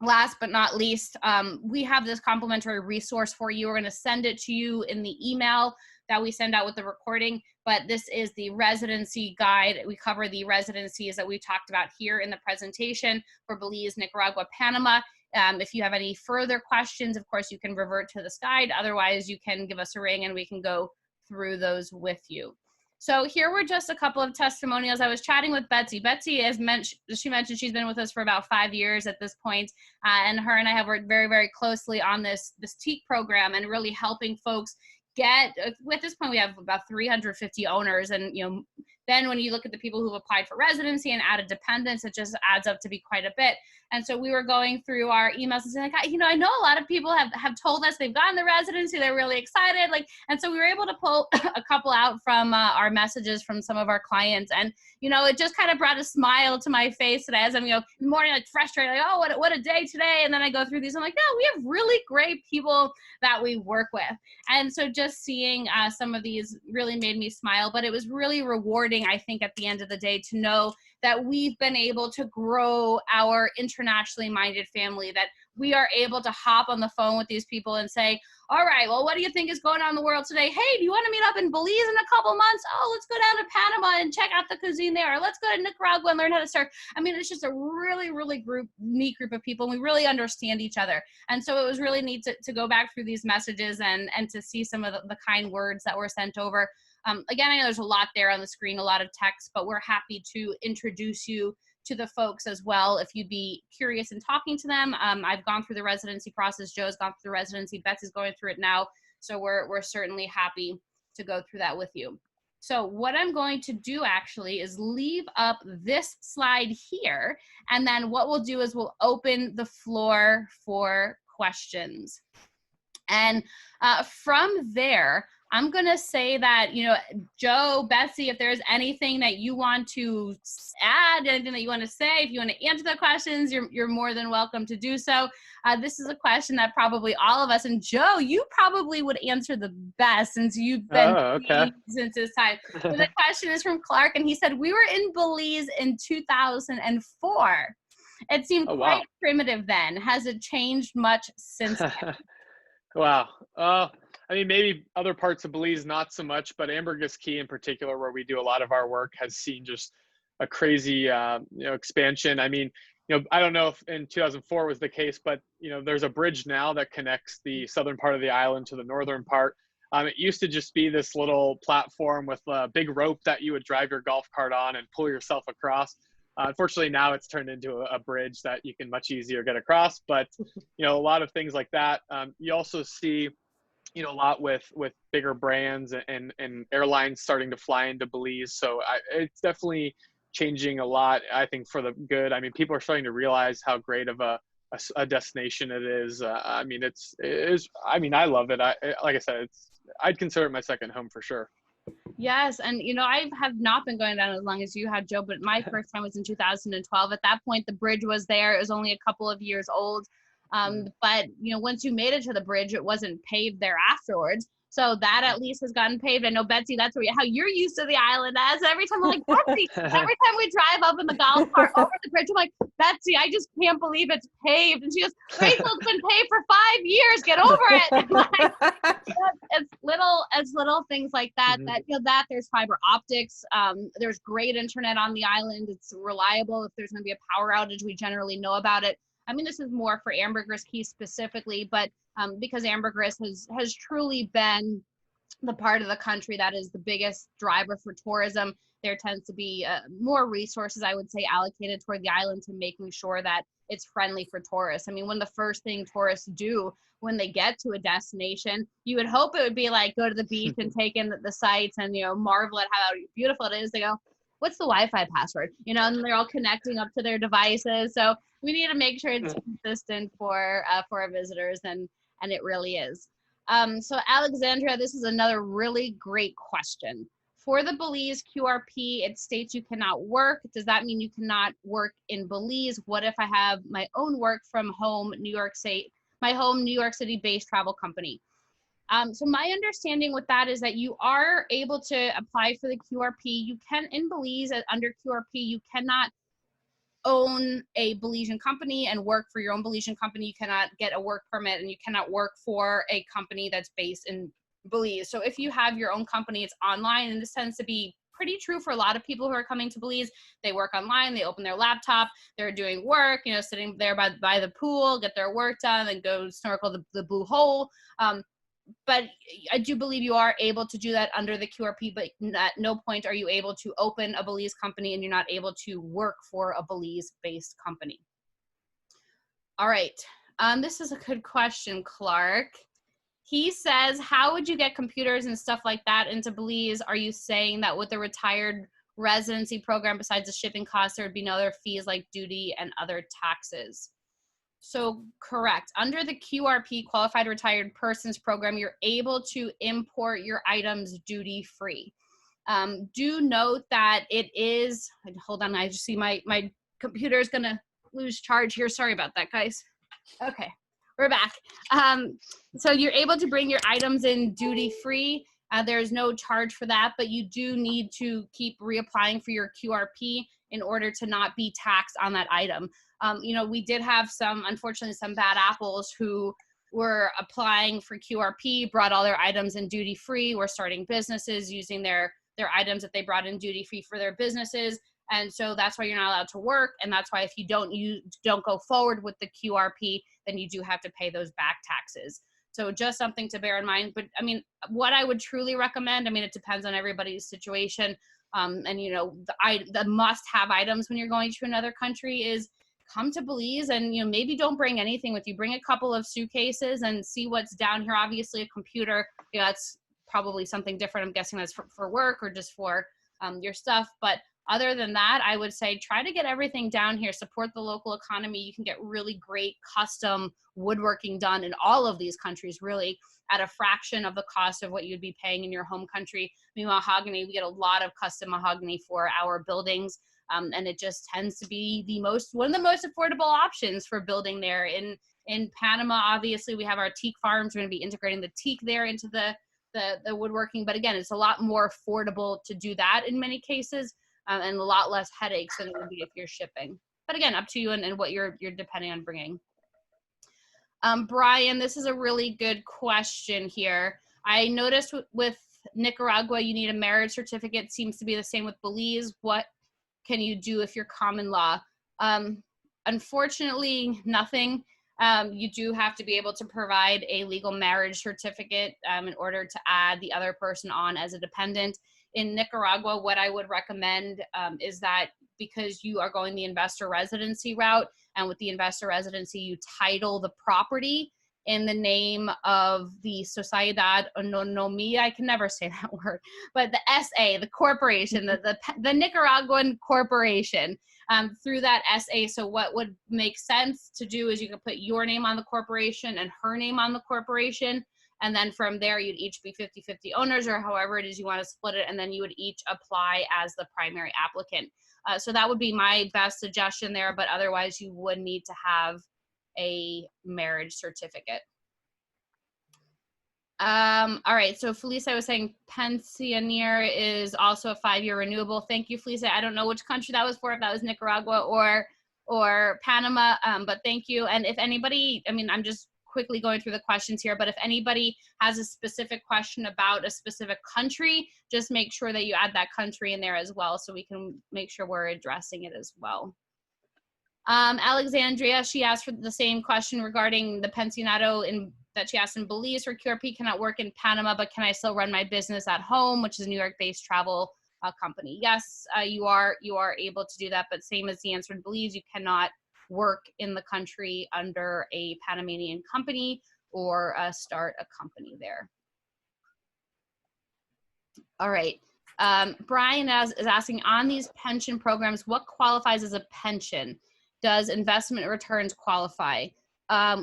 last but not least, we have this complimentary resource for you. We're going to send it to you in the email that we send out with the recording, but this is the residency guide. We cover the residencies that we talked about here in the presentation for Belize, Nicaragua, Panama. If you have any further questions, of course, you can revert to this guide. Otherwise, you can give us a ring and we can go through those with you. So here were just a couple of testimonials. I was chatting with Betsy. Betsy, as she mentioned, she's been with us for about 5 years at this point, and her and I have worked very, very closely on this TEAC program and really helping folks get, at this point, we have about 350 owners. And, then when you look at the people who've applied for residency and added dependents, it just adds up to be quite a bit. And so we were going through our emails and saying, like, I know a lot of people have told us they've gotten the residency, they're really excited. And so we were able to pull a couple out from our messages from some of our clients. And, it just kind of brought a smile to my face today as I'm, in the morning, frustrated, oh, what a day today. And then I go through these, I'm like, no, we have really great people that we work with. And so just seeing some of these really made me smile, but it was really rewarding, I think, at the end of the day, to know that we've been able to grow our internationally minded family, that we are able to hop on the phone with these people and say, all right, well, what do you think is going on in the world today? Hey, do you want to meet up in Belize in a couple months? Oh, let's go down to Panama and check out the cuisine there. Or let's go to Nicaragua and learn how to surf. I mean, it's just a really, really neat group of people. And we really understand each other. And so it was really neat to go back through these messages and to see some of the kind words that were sent over. Again, I know there's a lot there on the screen, a lot of text, but we're happy to introduce you to the folks as well if you'd be curious in talking to them. I've gone through the residency process. Joe's gone through the residency. Betsy's going through it now. So we're certainly happy to go through that with you. So what I'm going to do actually is leave up this slide here. And then what we'll do is we'll open the floor for questions. And from there, I'm going to say that, Joe, Betsy, if there's anything that you want to add, anything that you want to say, if you want to answer the questions, you're more than welcome to do so. This is a question that probably all of us, and Joe, you probably would answer the best since you've been since this time. So the question is from Clark, and he said, we were in Belize in 2004. It seemed quite primitive then. Has it changed much since then? Wow. I mean, maybe other parts of Belize, not so much, but Ambergris Caye in particular, where we do a lot of our work, has seen just a crazy, expansion. I mean, I don't know if in 2004 was the case, but, there's a bridge now that connects the southern part of the island to the northern part. It used to just be this little platform with a big rope that you would drive your golf cart on and pull yourself across. Unfortunately, now it's turned into a bridge that you can much easier get across, but, a lot of things like that. You also see, a lot with bigger brands and airlines starting to fly into Belize. So it's definitely changing a lot, I think, for the good. I mean, people are starting to realize how great of a destination it is. I mean, I love it. Like I said, I'd consider it my second home for sure. Yes. And, I have not been going down as long as you have, Joe, but my first time was in 2012. At that point, the bridge was there. It was only a couple of years old. But, once you made it to the bridge, it wasn't paved there afterwards. So that at least has gotten paved. I know, Betsy, that's how you're used to the island as. Every time I'm like, Betsy, every time we drive up in the golf cart over the bridge, I'm like, Betsy, I just can't believe it's paved. And she goes, Rachel's been paved for 5 years. Get over it. It's little things like that, that there's fiber optics. There's great internet on the island. It's reliable. If there's going to be a power outage, we generally know about it. I mean, this is more for Ambergris Caye specifically, but because Ambergris has truly been the part of the country that is the biggest driver for tourism, there tends to be more resources, I would say, allocated toward the island to making sure that it's friendly for tourists. I mean, when the first thing tourists do when they get to a destination, you would hope it would be like go to the beach and take in the sights and, marvel at how beautiful it is. They go, what's the Wi-Fi password? And they're all connecting up to their devices. So we need to make sure it's consistent for our visitors, and it really is. So Alexandria, this is another really great question. For the Belize QRP, it states you cannot work. Does that mean you cannot work in Belize? What if I have my own work from home, New York State, my home New York City based travel company? So my understanding with that is that you are able to apply for the QRP. You can, in Belize, under QRP, you cannot own a Belizean company and work for your own Belizean company. You cannot get a work permit, and you cannot work for a company that's based in Belize. So if you have your own company, it's online, and this tends to be pretty true for a lot of people who are coming to Belize. They work online, they open their laptop, they're doing work, you know, sitting there by the pool, get their work done, and go snorkel the blue hole. But I do believe you are able to do that under the QRP, but at no point are you able to open a Belize company and you're not able to work for a Belize-based company. All right, this is a good question, Clark. He says, how would you get computers and stuff like that into Belize? Are you saying that with the retired residency program, besides the shipping costs, there would be no other fees like duty and other taxes? So correct. Under the QRP, Qualified Retired Persons Program, you're able to import your items duty-free. Do note that it is, hold on, I just see my computer is gonna lose charge here. Sorry about that, guys. Okay, we're back. So you're able to bring your items in duty-free. There's no charge for that, but you do need to keep reapplying for your QRP in order to not be taxed on that item. You know, we did have unfortunately, some bad apples who were applying for QRP, brought all their items in duty-free, were starting businesses using their items that they brought in duty-free for their businesses. And so that's why you're not allowed to work. And that's why if you don't go forward with the QRP, then you do have to pay those back taxes. So just something to bear in mind. But I mean, what I would truly recommend, I mean, it depends on everybody's situation. And you know, the must-have items when you're going to another country is come to Belize and, you know, maybe don't bring anything with you. Bring a couple of suitcases and see what's down here. Obviously a computer, you know, that's probably something different. I'm guessing that's for work or just for your stuff. But other than that, I would say try to get everything down here, support the local economy. You can get really great custom woodworking done in all of these countries, really at a fraction of the cost of what you'd be paying in your home country. I mean, mahogany, we get a lot of custom mahogany for our buildings. And it just tends to be one of the most affordable options for building there. In Panama, obviously, we have our teak farms. We're going to be integrating the teak there into the woodworking. But again, it's a lot more affordable to do that in many cases, and a lot less headaches than it would be if you're shipping. But again, up to you and what you're depending on bringing. Brian, this is a really good question here. I noticed with Nicaragua, you need a marriage certificate. Seems to be the same with Belize. What can you do if you're common law? Unfortunately, nothing. You do have to be able to provide a legal marriage certificate in order to add the other person on as a dependent. In Nicaragua, what I would recommend is that because you are going the investor residency route, and with the investor residency, you title the property in the name of the Sociedad Anónima, I can never say that word, but the SA, the corporation, the Nicaraguan corporation, through that SA. So what would make sense to do is you could put your name on the corporation and her name on the corporation. And then from there, you'd each be 50-50 owners, or however it is you want to split it. And then you would each apply as the primary applicant. So that would be my best suggestion there. But otherwise, you would need to have a marriage certificate. All right, so Felicia was saying pensioner is also a 5-year renewable. Thank you, Felicia. I don't know which country that was for, if that was Nicaragua or Panama, but thank you. And if anybody, I mean, I'm just quickly going through the questions here, but if anybody has a specific question about a specific country, just make sure that you add that country in there as well, so we can make sure we're addressing it as well. Alexandria, she asked for the same question regarding the pensionado that she asked in Belize for QRP. Cannot work in Panama, but can I still run my business at home, which is a New York-based travel company? Yes, you are able to do that, but same as the answer in Belize, you cannot work in the country under a Panamanian company or start a company there. All right. Brian is asking, on these pension programs, what qualifies as a pension? Does investment returns qualify?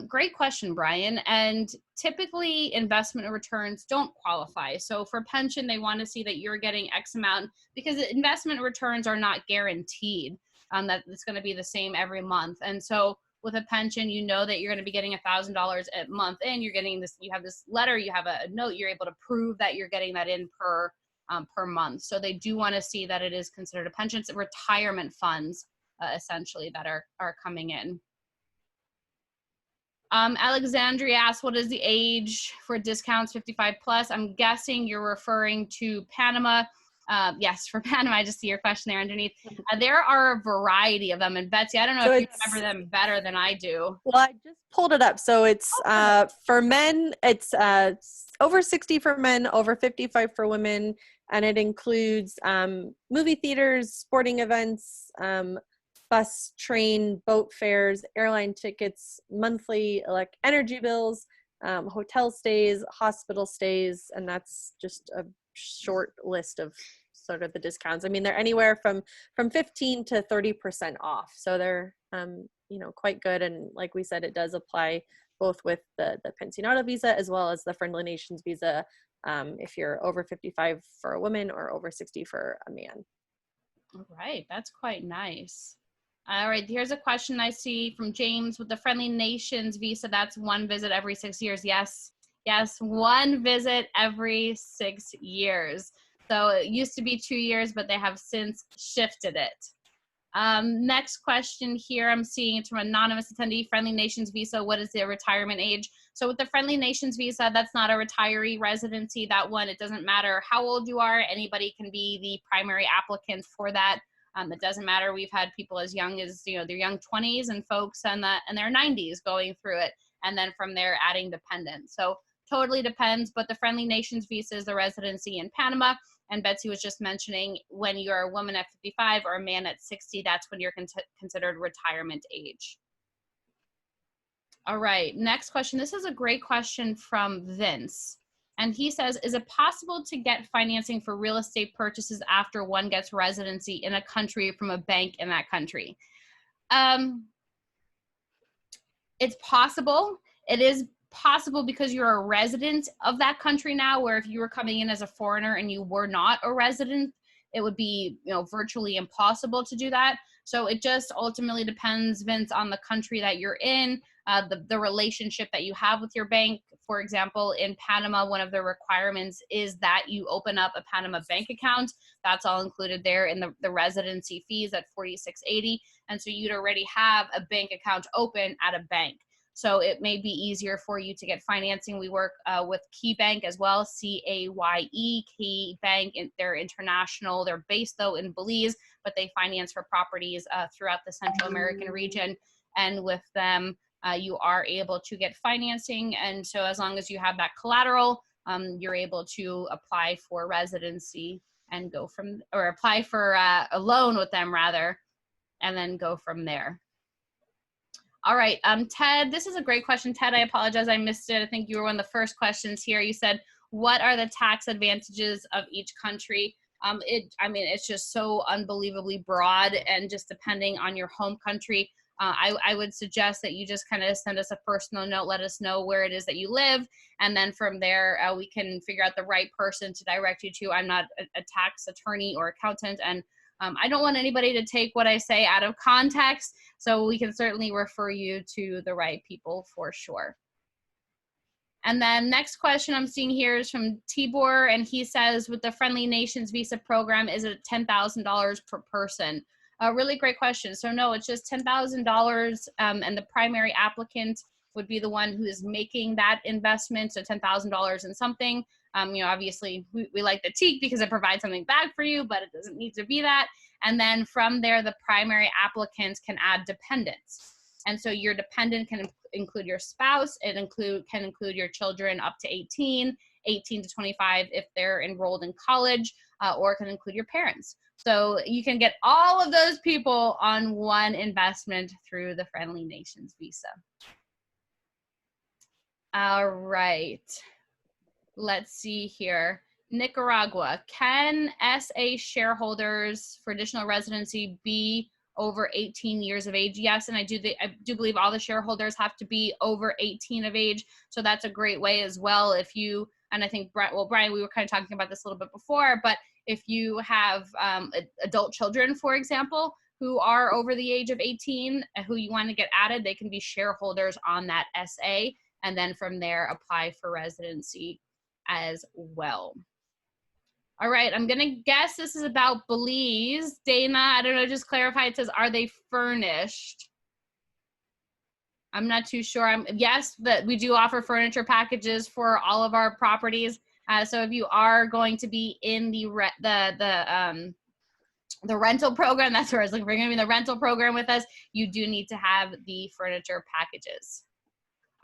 Great question, Brian. And typically investment returns don't qualify. So for pension, they want to see that you're getting X amount, because investment returns are not guaranteed, that it's going to be the same every month. And so with a pension, you know that you're going to be getting $1,000 a month in. You're getting this, you have this letter, you have a note, you're able to prove that you're getting that in per month. So they do want to see that it is considered a pension. It's retirement funds, essentially, that are coming in. Alexandria asks, what is the age for discounts 55 plus? I'm guessing you're referring to Panama. Yes, for Panama, I just see your question there underneath. There are a variety of them. And Betsy, I don't know if you remember them better than I do. Well, I just pulled it up. So it's for men, it's over 60 for men, over 55 for women. And it includes movie theaters, sporting events, bus, train, boat fares, airline tickets, monthly energy bills, hotel stays, hospital stays, and that's just a short list of sort of the discounts. I mean, they're anywhere from 15 to 30% off. So they're, quite good. And like we said, it does apply both with the Pensionado visa as well as the Friendly Nations visa, if you're over 55 for a woman or over 60 for a man. All right, that's quite nice. All right, here's a question I see from James. With the Friendly Nations visa, that's one visit every 6 years. Yes, one visit every 6 years. So it used to be 2 years, but they have since shifted it. Next question here, I'm seeing it's from anonymous attendee. Friendly Nations visa, what is the retirement age? So with the Friendly Nations visa, that's not a retiree residency. That one, it doesn't matter how old you are. Anybody can be the primary applicant for that. It doesn't matter. We've had people as young as, their young 20s and folks in their 90s going through it. And then from there, adding dependents. So totally depends. But the Friendly Nations visa is the residency in Panama. And Betsy was just mentioning, when you're a woman at 55 or a man at 60, that's when you're considered retirement age. All right, next question. This is a great question from Vince. And he says, is it possible to get financing for real estate purchases after one gets residency in a country from a bank in that country? It's possible. It is possible because you're a resident of that country now, where if you were coming in as a foreigner and you were not a resident, it would be virtually impossible to do that. So it just ultimately depends, Vince, on the country that you're in, the relationship that you have with your bank. For example, in Panama, one of the requirements is that you open up a Panama bank account. That's all included there in the residency fees at $46.80. And so you'd already have a bank account open at a bank. So it may be easier for you to get financing. We work with Key Bank as well, CAYE, Key Bank. They're international. They're based, though, in Belize, but they finance for properties throughout the Central American region. And with them, you are able to get financing. And so as long as you have that collateral, you're able to apply for residency and go from, or apply for a loan with them, rather, and then go from there. All right, Ted, this is a great question. Ted, I apologize, I missed it. I think you were one of the first questions here. You said, what are the tax advantages of each country? It's just so unbelievably broad, and just depending on your home country, I would suggest that you just kind of send us a personal note, let us know where it is that you live, and then from there, we can figure out the right person to direct you to. I'm not a tax attorney or accountant, and I don't want anybody to take what I say out of context, so we can certainly refer you to the right people for sure. And then next question I'm seeing here is from Tibor, and he says, with the Friendly Nations visa program, is it $10,000 per person? A really great question. So no, it's just $10,000, and the primary applicant would be the one who is making that investment, so $10,000 in something. Obviously we like the teak because it provides something back for you, but it doesn't need to be that. And then from there, the primary applicants can add dependents. And so your dependent can include your spouse. It can include your children up to 18 to 25 if they're enrolled in college, or it can include your parents. So you can get all of those people on one investment through the Friendly Nations visa. All right. Let's see here. Nicaragua. Can SA shareholders for additional residency be over 18 years of age. Yes, and I do believe all the shareholders have to be over 18 of age. So that's a great way as well. If you, and I think, Brian, we were kind of talking about this a little bit before, but if you have adult children, for example, who are over the age of 18, who you want to get added, they can be shareholders on that SA, and then from there apply for residency as well. All right, I'm gonna guess this is about Belize. Dana, I don't know, just clarify, it says, are they furnished? I'm not too sure. Yes, that we do offer furniture packages for all of our properties. So if you are going to be in the rental program, that's where I was looking for, going to be in the rental program with us, you do need to have the furniture packages.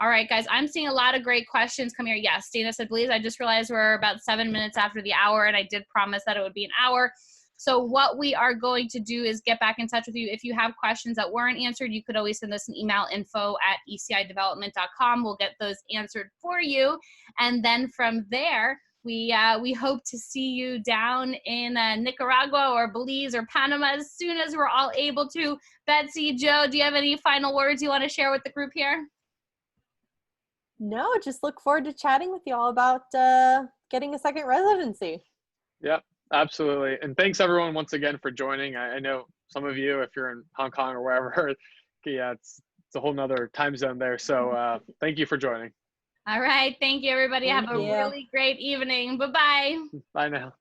All right, guys, I'm seeing a lot of great questions come here. Yes, Dana said, please, I just realized we're about 7 minutes after the hour, and I did promise that it would be an hour. So what we are going to do is get back in touch with you. If you have questions that weren't answered, you could always send us an email, info@ecidevelopment.com. We'll get those answered for you. And then from there, we hope to see you down in Nicaragua or Belize or Panama as soon as we're all able to. Betsy, Joe, do you have any final words you want to share with the group here? No, just look forward to chatting with you all about getting a second residency. Yep, absolutely. And thanks everyone once again for joining. I know some of you, if you're in Hong Kong or wherever, yeah, it's a whole nother time zone there. So thank you for joining. All right. Thank you, everybody. Thank Have a you. really great evening. Bye-bye. Bye now.